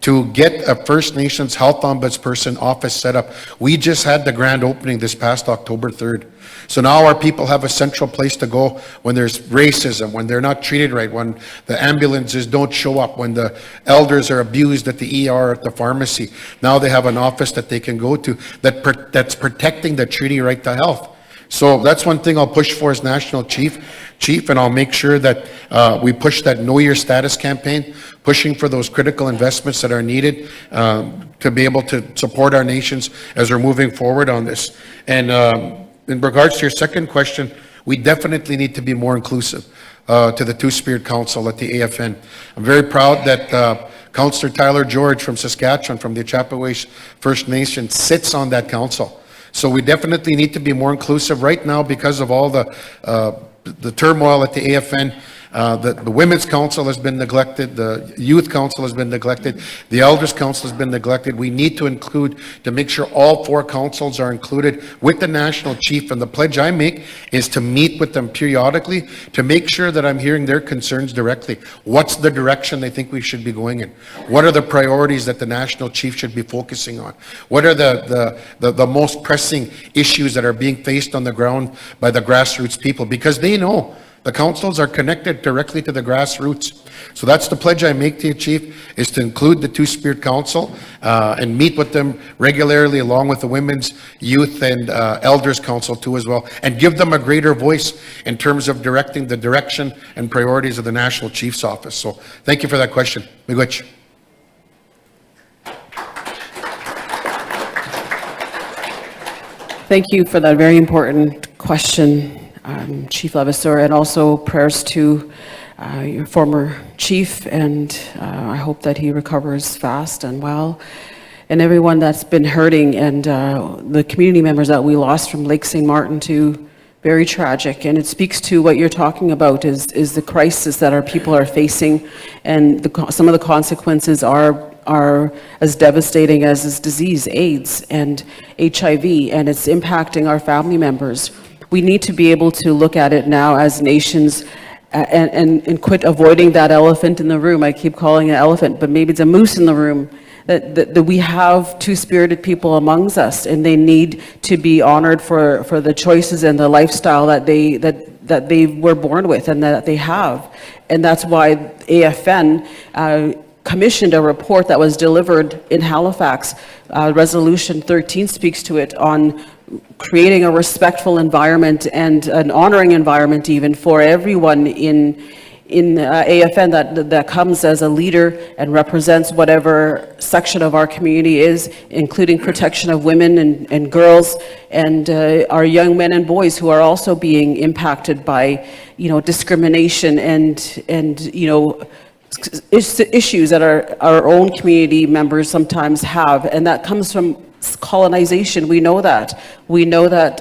to get a First Nations Health Ombudsperson office set up. We just had the grand opening this past October 3rd. So now our people have a central place to go when there's racism, when they're not treated right, when the ambulances don't show up, when the elders are abused at the ER, at the pharmacy. Now they have an office that they can go to that's protecting the treaty right to health. So that's one thing I'll push for as National Chief, and I'll make sure that we push that Know Your Status campaign, pushing for those critical investments that are needed to be able to support our nations as we're moving forward on this. And in regards to your second question, we definitely need to be more inclusive to the Two-Spirit Council at the AFN. I'm very proud that Councillor Tyler George from Saskatchewan, from the Achapaways First Nation, sits on that council. So we definitely need to be more inclusive right now because of all the turmoil at the AFN. The Women's Council has been neglected, the Youth Council has been neglected, the Elders Council has been neglected. We need to include, to make sure all 4 councils are included with the National Chief, and the pledge I make is to meet with them periodically to make sure that I'm hearing their concerns directly. What's the direction they think we should be going in? What are the priorities that the National Chief should be focusing on? What are the most pressing issues that are being faced on the ground by the grassroots people? Because they know the councils are connected directly to the grassroots. So that's the pledge I make to you, Chief, is to include the Two-Spirit Council and meet with them regularly along with the Women's, Youth, and Elders Council too as well, and give them a greater voice in terms of directing the direction and priorities of the National Chief's Office. So thank you for that question. Miigwech.
Thank you for that very important question, Chief Levasseur, and also prayers to your former chief, and I hope that he recovers fast and well. And everyone that's been hurting, and the community members that we lost from Lake St. Martin too, very tragic. And it speaks to what you're talking about is the crisis that our people are facing, and some of the consequences are as devastating as this disease, AIDS and HIV, and it's impacting our family members. We need to be able to look at it now as nations and quit avoiding that elephant in the room. I keep calling it an elephant, but maybe it's a moose in the room. That we have two-spirited people amongst us, and they need to be honored for the choices and the lifestyle that they were born with and that they have. And that's why AFN commissioned a report that was delivered in Halifax. Resolution 13 speaks to it, on creating a respectful environment and an honoring environment even for everyone in AFN that comes as a leader and represents whatever section of our community is, including protection of women and girls and our young men and boys who are also being impacted by, discrimination and issues that our own community members sometimes have, and that comes from colonization. We know that. We know that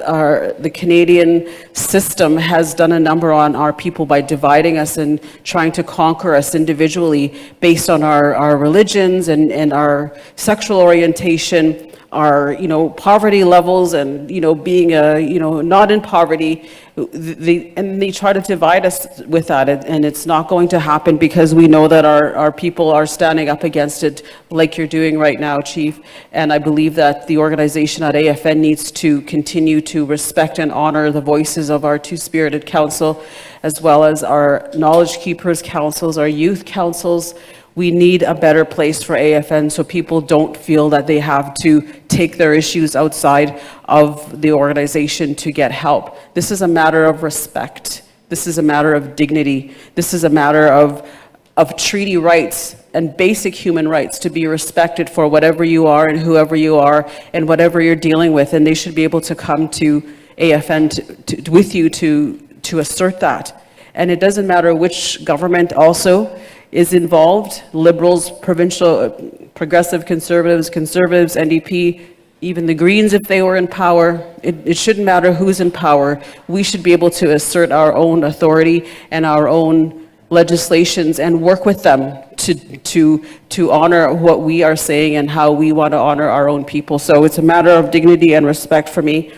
the Canadian system has done a number on our people by dividing us and trying to conquer us individually based on our religions and our sexual orientation, our poverty levels, and being not in poverty. They try to divide us with that, and it's not going to happen, because we know that our people are standing up against it like you're doing right now, Chief. And I believe that the organization at AFN needs to continue to respect and honor the voices of our Two-Spirited Council, as well as our Knowledge Keepers Councils, our youth councils. We need a better place for AFN so people don't feel that they have to take their issues outside of the organization to get help. This is a matter of respect. This is a matter of dignity. This is a matter of treaty rights and basic human rights to be respected for whatever you are and whoever you are and whatever you're dealing with. And they should be able to come to AFN with you to assert that. And it doesn't matter which government also is involved, Liberals, provincial, progressive conservatives, NDP, even the Greens if they were in power. It shouldn't matter who's in power. We should be able to assert our own authority and our own legislations and work with them to honor what we are saying and how we want to honor our own people. So it's a matter of dignity and respect for me.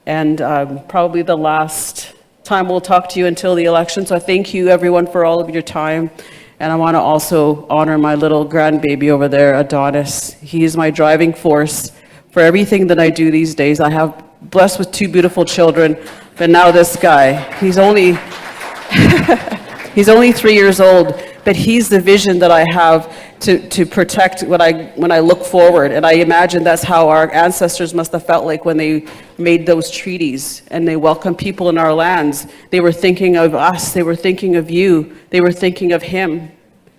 And probably the last time we'll talk to you until the election. So I thank you everyone for all of your time. And I want to also honor my little grandbaby over there, Adonis. He is my driving force for everything that I do these days. I have blessed with 2 beautiful children, but now this guy, he's only 3 years old, but he's the vision that I have to protect when I look forward. And I imagine that's how our ancestors must have felt like when they made those treaties and they welcomed people in our lands. They were thinking of us, they were thinking of you, they were thinking of him.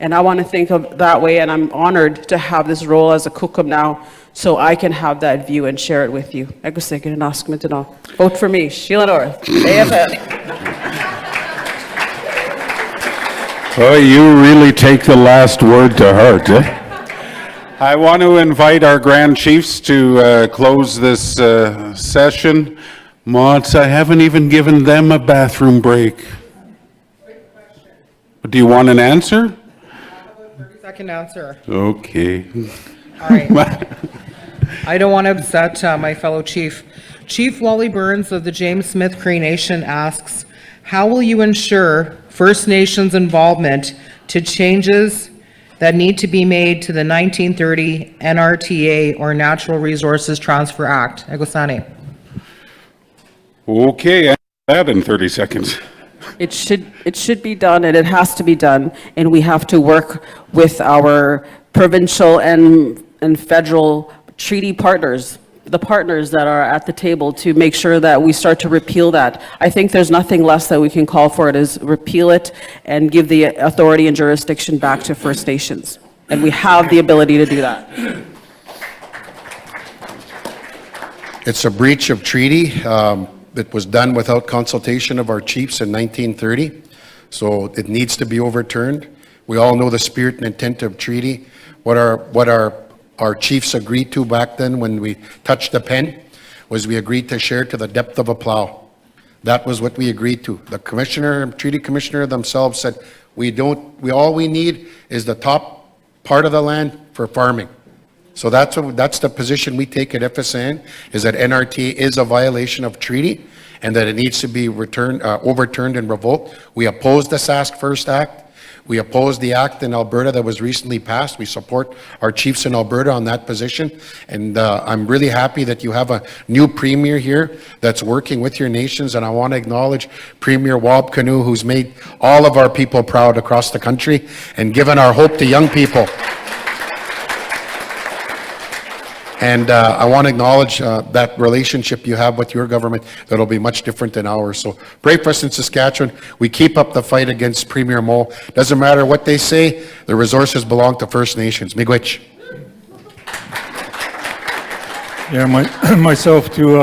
And I want to think of that way, and I'm honored to have this role as a kukum now, so I can have that view and share it with you. Vote for me, Sheila North, AFN.
Well, you really take the last word to heart, eh? I want to invite our Grand Chiefs to close this session. Mods, I haven't even given them a bathroom break. Do you want an answer?
30-second answer.
Okay.
All right. I don't want to upset my fellow chief. Chief Wally Burns of the James Smith Cree Nation asks, how will you ensure First Nations involvement to changes that need to be made to the 1930 NRTA or Natural Resources Transfer Act? Egosani.
Okay, answer that in 30 seconds.
It should be done, and it has to be done, and we have to work with our provincial and federal treaty partners, the partners that are at the table, to make sure that we start to repeal that. I think there's nothing less that we can call for it is repeal it and give the authority and jurisdiction back to First Nations. And we have the ability to do that.
It's a breach of treaty. It was done without consultation of our chiefs in 1930, so it needs to be overturned. We all know the spirit and intent of treaty. What our chiefs agreed to back then when we touched the pen was we agreed to share to the depth of a plow. That was what we agreed to. The treaty commissioner themselves said, all we need is the top part of the land for farming. So that's the position we take at FSN, is that NRT is a violation of treaty and that it needs to be overturned and revoked. We oppose the Sask First Act. We oppose the act in Alberta that was recently passed. We support our chiefs in Alberta on that position. And I'm really happy that you have a new premier here that's working with your nations. And I want to acknowledge Premier Wabkanu, who's made all of our people proud across the country and given our hope to young people. And I want to acknowledge that relationship you have with your government that'll be much different than ours. So pray for us in Saskatchewan. We keep up the fight against Premier Mo. Doesn't matter what they say, the resources belong to First Nations. Miigwech.
Yeah, myself too,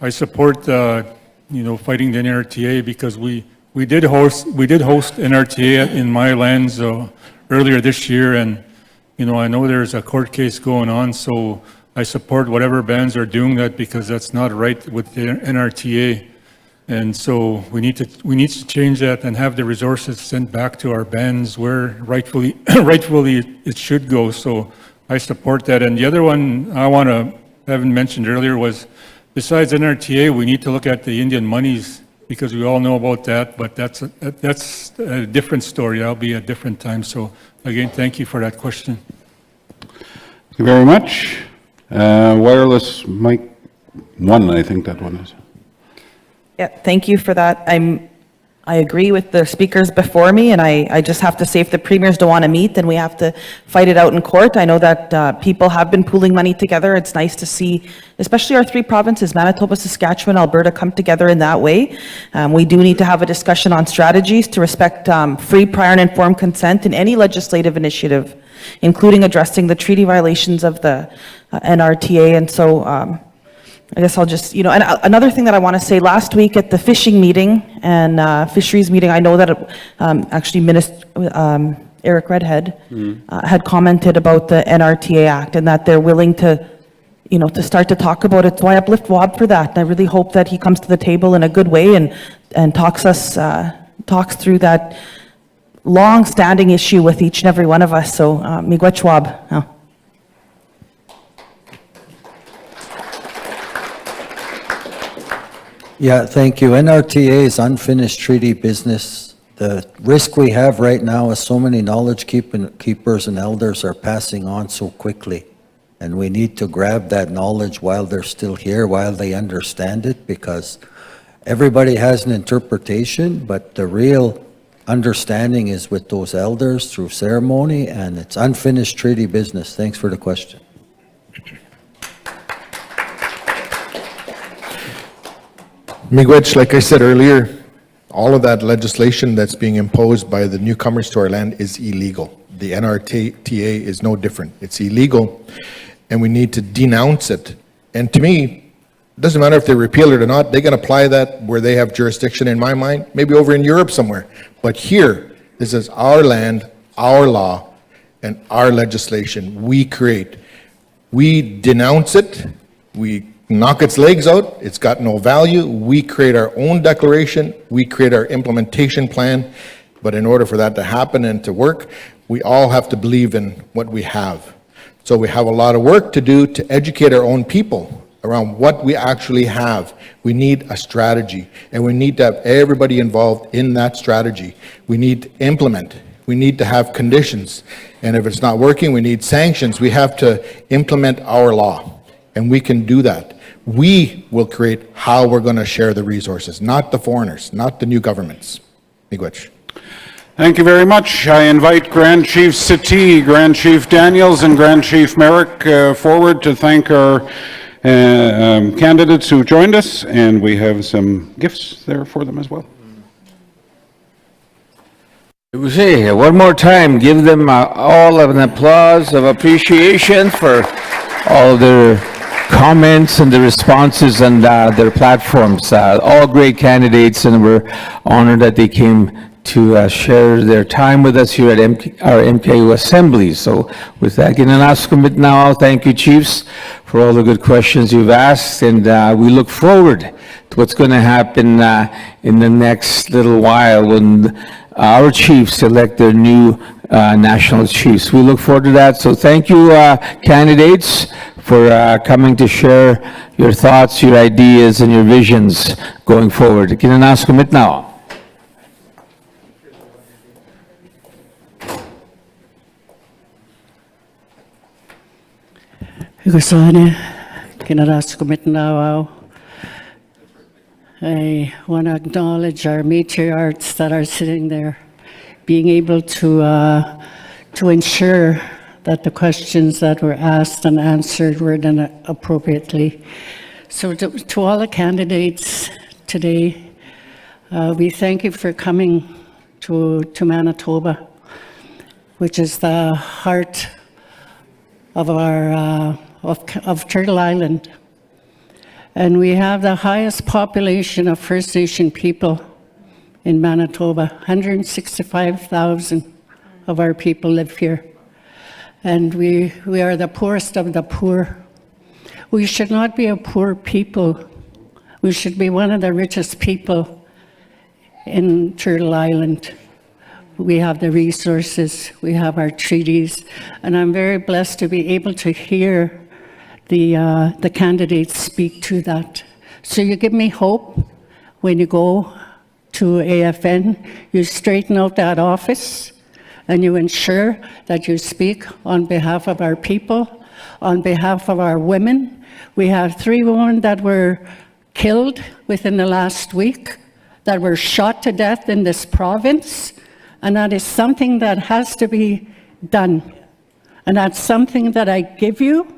I support, fighting the NRTA because we did host NRTA in my lands earlier this year, and, I know there's a court case going on, so I support whatever bands are doing that because that's not right with the NRTA. And so we need to change that and have the resources sent back to our bands where rightfully it should go. So I support that. And the other one I haven't mentioned earlier was, besides NRTA, we need to look at the Indian monies because we all know about that, but that's a different story. That'll be a different time. So again, thank you for that question.
Thank you very much. Wireless mic 1, I think that one is.
Yeah, thank you for that. I agree with the speakers before me, and I just have to say, if the premiers don't want to meet, then we have to fight it out in court. I know that people have been pooling money together. It's nice to see, especially our 3 provinces, Manitoba, Saskatchewan, Alberta, come together in that way. We do need to have a discussion on strategies to respect free, prior, and informed consent in any legislative initiative, including addressing the treaty violations of the NRTA. And so I guess I'll just, and another thing that I want to say, last week at the fishing meeting and fisheries meeting, I know that actually Minister Eric Redhead had commented about the NRTA Act and that they're willing to, to start to talk about it. So I uplift Wob for that. And I really hope that he comes to the table in a good way and talks through that long-standing issue with each and every one of us. So miigwech Wob.
Yeah, thank you. NRTA is unfinished treaty business. The risk we have right now is so many knowledge keepers and elders are passing on so quickly. And we need to grab that knowledge while they're still here, while they understand it, because everybody has an interpretation, but the real understanding is with those elders through ceremony, and it's unfinished treaty business. Thanks for the question.
Miigwech, like I said earlier, all of that legislation that's being imposed by the newcomers to our land is illegal. The NRTA is no different. It's illegal, and we need to denounce it. And to me, it doesn't matter if they repeal it or not, they can apply that where they have jurisdiction in my mind, maybe over in Europe somewhere. But here, this is our land, our law, and our legislation we create. We denounce it, we knock its legs out, it's got no value, we create our own declaration, we create our implementation plan, but in order for that to happen and to work, we all have to believe in what we have. So we have a lot of work to do to educate our own people around what we actually have. We need a strategy, and we need to have everybody involved in that strategy. We need to implement. We need to have conditions, and if it's not working, we need sanctions. We have to implement our law, and we can do that. We will create how we're going to share the resources, not the foreigners, not the new governments. Miigwech.
Thank you very much. I invite Grand Chief Settee, Grand Chief Daniels, and Grand Chief Merrick forward to thank our candidates who joined us, and we have some gifts there for them as well.
One more time, give them all of an applause of appreciation for all their comments and the responses and their platforms. All great candidates, and we're honored that they came to share their time with us here at our MKU Assembly. So with that, now, thank you, Chiefs, for all the good questions you've asked, and we look forward to what's going to happen in the next little while when our chiefs elect their new national chiefs. We look forward to that. So thank you, candidates, for coming to share your thoughts, your ideas, and your visions going forward. Now.
I want to acknowledge our matriarchs that are sitting there, being able to ensure that the questions that were asked and answered were done appropriately. So to all the candidates today, we thank you for coming to Manitoba, which is the heart of our of Turtle Island. And we have the highest population of First Nation people in Manitoba. 165,000 of our people live here. And we are the poorest of the poor. We should not be a poor people. We should be one of the richest people in Turtle Island. We have the resources, we have our treaties, and I'm very blessed to be able to hear the candidates speak to that. So you give me hope when you go to AFN, you straighten out that office, and you ensure that you speak on behalf of our people, on behalf of our women. We have 3 women that were killed within the last week, that were shot to death in this province, and that is something that has to be done. And that's something that I give you,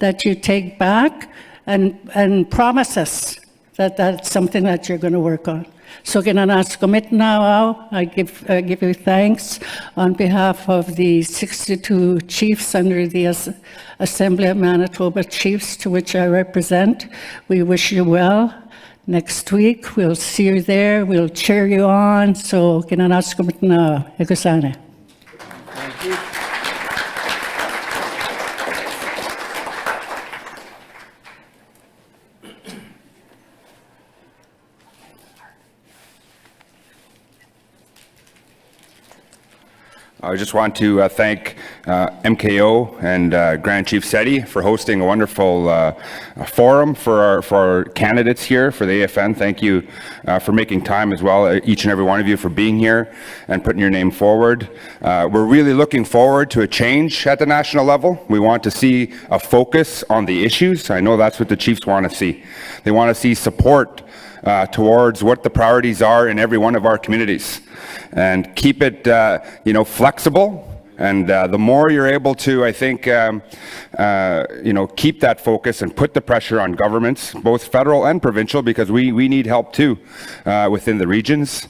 that you take back and promise us that that's something that you're going to work on. So I give you thanks on behalf of the 62 chiefs under the Assembly of Manitoba Chiefs, to which I represent. We wish you well. Next week, we'll see you there. We'll cheer you on. So, Thank you.
I just want to thank MKO and Grand Chief Settee for hosting a wonderful forum for our candidates here for the AFN. Thank you for making time as well, each and every one of you, for being here and putting your name forward. We're really looking forward to a change at the national level. We want to see a focus on the issues. I know that's what the Chiefs want to see. They want to see support towards what the priorities are in every one of our communities, and keep it, flexible. And the more you're able to, I think, keep that focus and put the pressure on governments, both federal and provincial, because we need help too within the regions.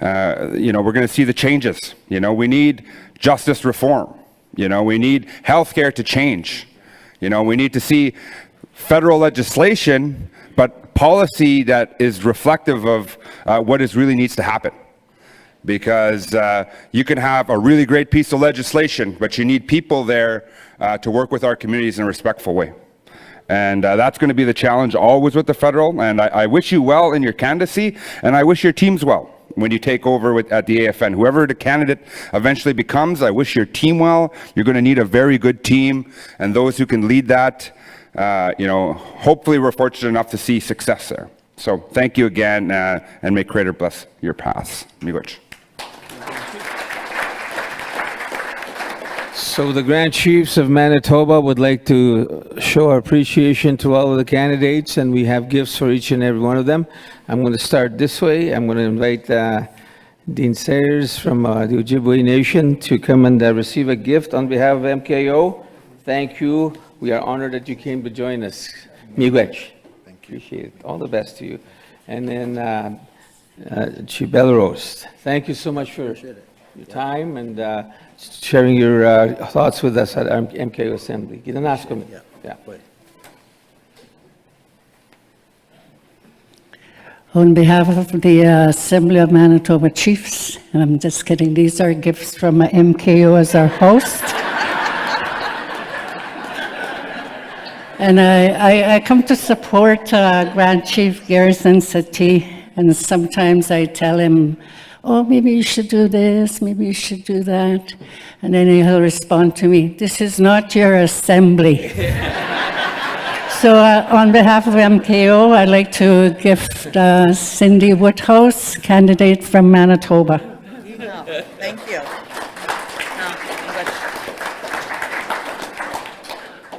We're going to see the changes. We need justice reform. You know, we need healthcare to change. You know, we need to see federal legislation, but policy that is reflective of what really needs to happen. Because you can have a really great piece of legislation, but you need people there to work with our communities in a respectful way. And that's going to be the challenge always with the federal. And I wish you well in your candidacy, and I wish your teams well when you take over at the AFN. Whoever the candidate eventually becomes, I wish your team well. You're going to need a very good team, and those who can lead that, you know, hopefully we're fortunate enough to see success there. So thank you again, and may Creator bless your paths. Miigwech.
So the Grand Chiefs of Manitoba would like to show our appreciation to all of the candidates, and we have gifts for each and every one of them. I'm going to start this way. I'm going to invite Dean Sayers from the Ojibwe Nation to come and receive a gift on behalf of MKO. Thank you. We are honored that you came to join us. Miigwech. Appreciate it. All the best to you. And then Belrose. Thank you so much for your time and sharing your thoughts with us at our MKO Assembly. Yeah.
On behalf of the Assembly of Manitoba Chiefs, and I'm just kidding, these are gifts from MKO as our host. And I come to support Grand Chief Garrison Settee, and sometimes I tell him, oh, maybe you should do this, maybe you should do that. And then he'll respond to me, this is not your assembly. So on behalf of MKO, I'd like to gift Cindy Woodhouse, candidate from Manitoba.
Thank you.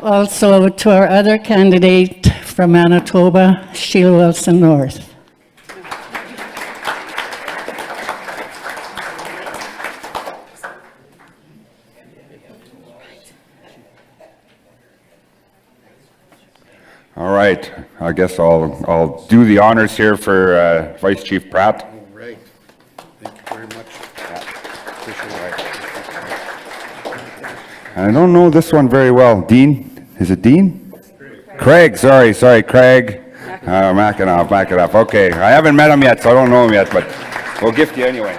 Also to our other candidate from Manitoba, Sheila Wilson North.
All right, I guess I'll do the honors here for Vice Chief Pratt.
All right. Thank you very much. Appreciate it.
I don't know this one very well. Dean? Is it Dean? Craig, sorry, Craig. Mackinac. Okay, I haven't met him yet, so I don't know him yet, but we'll gift you anyway.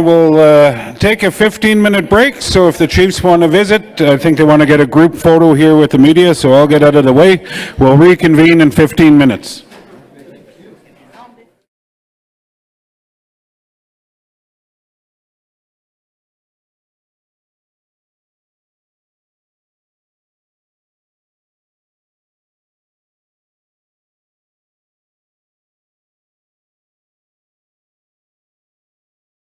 We'll take a 15-minute break, so if the Chiefs want to visit, I think they want to get a group photo here with the media, so I'll get out of the way. We'll reconvene in 15 minutes.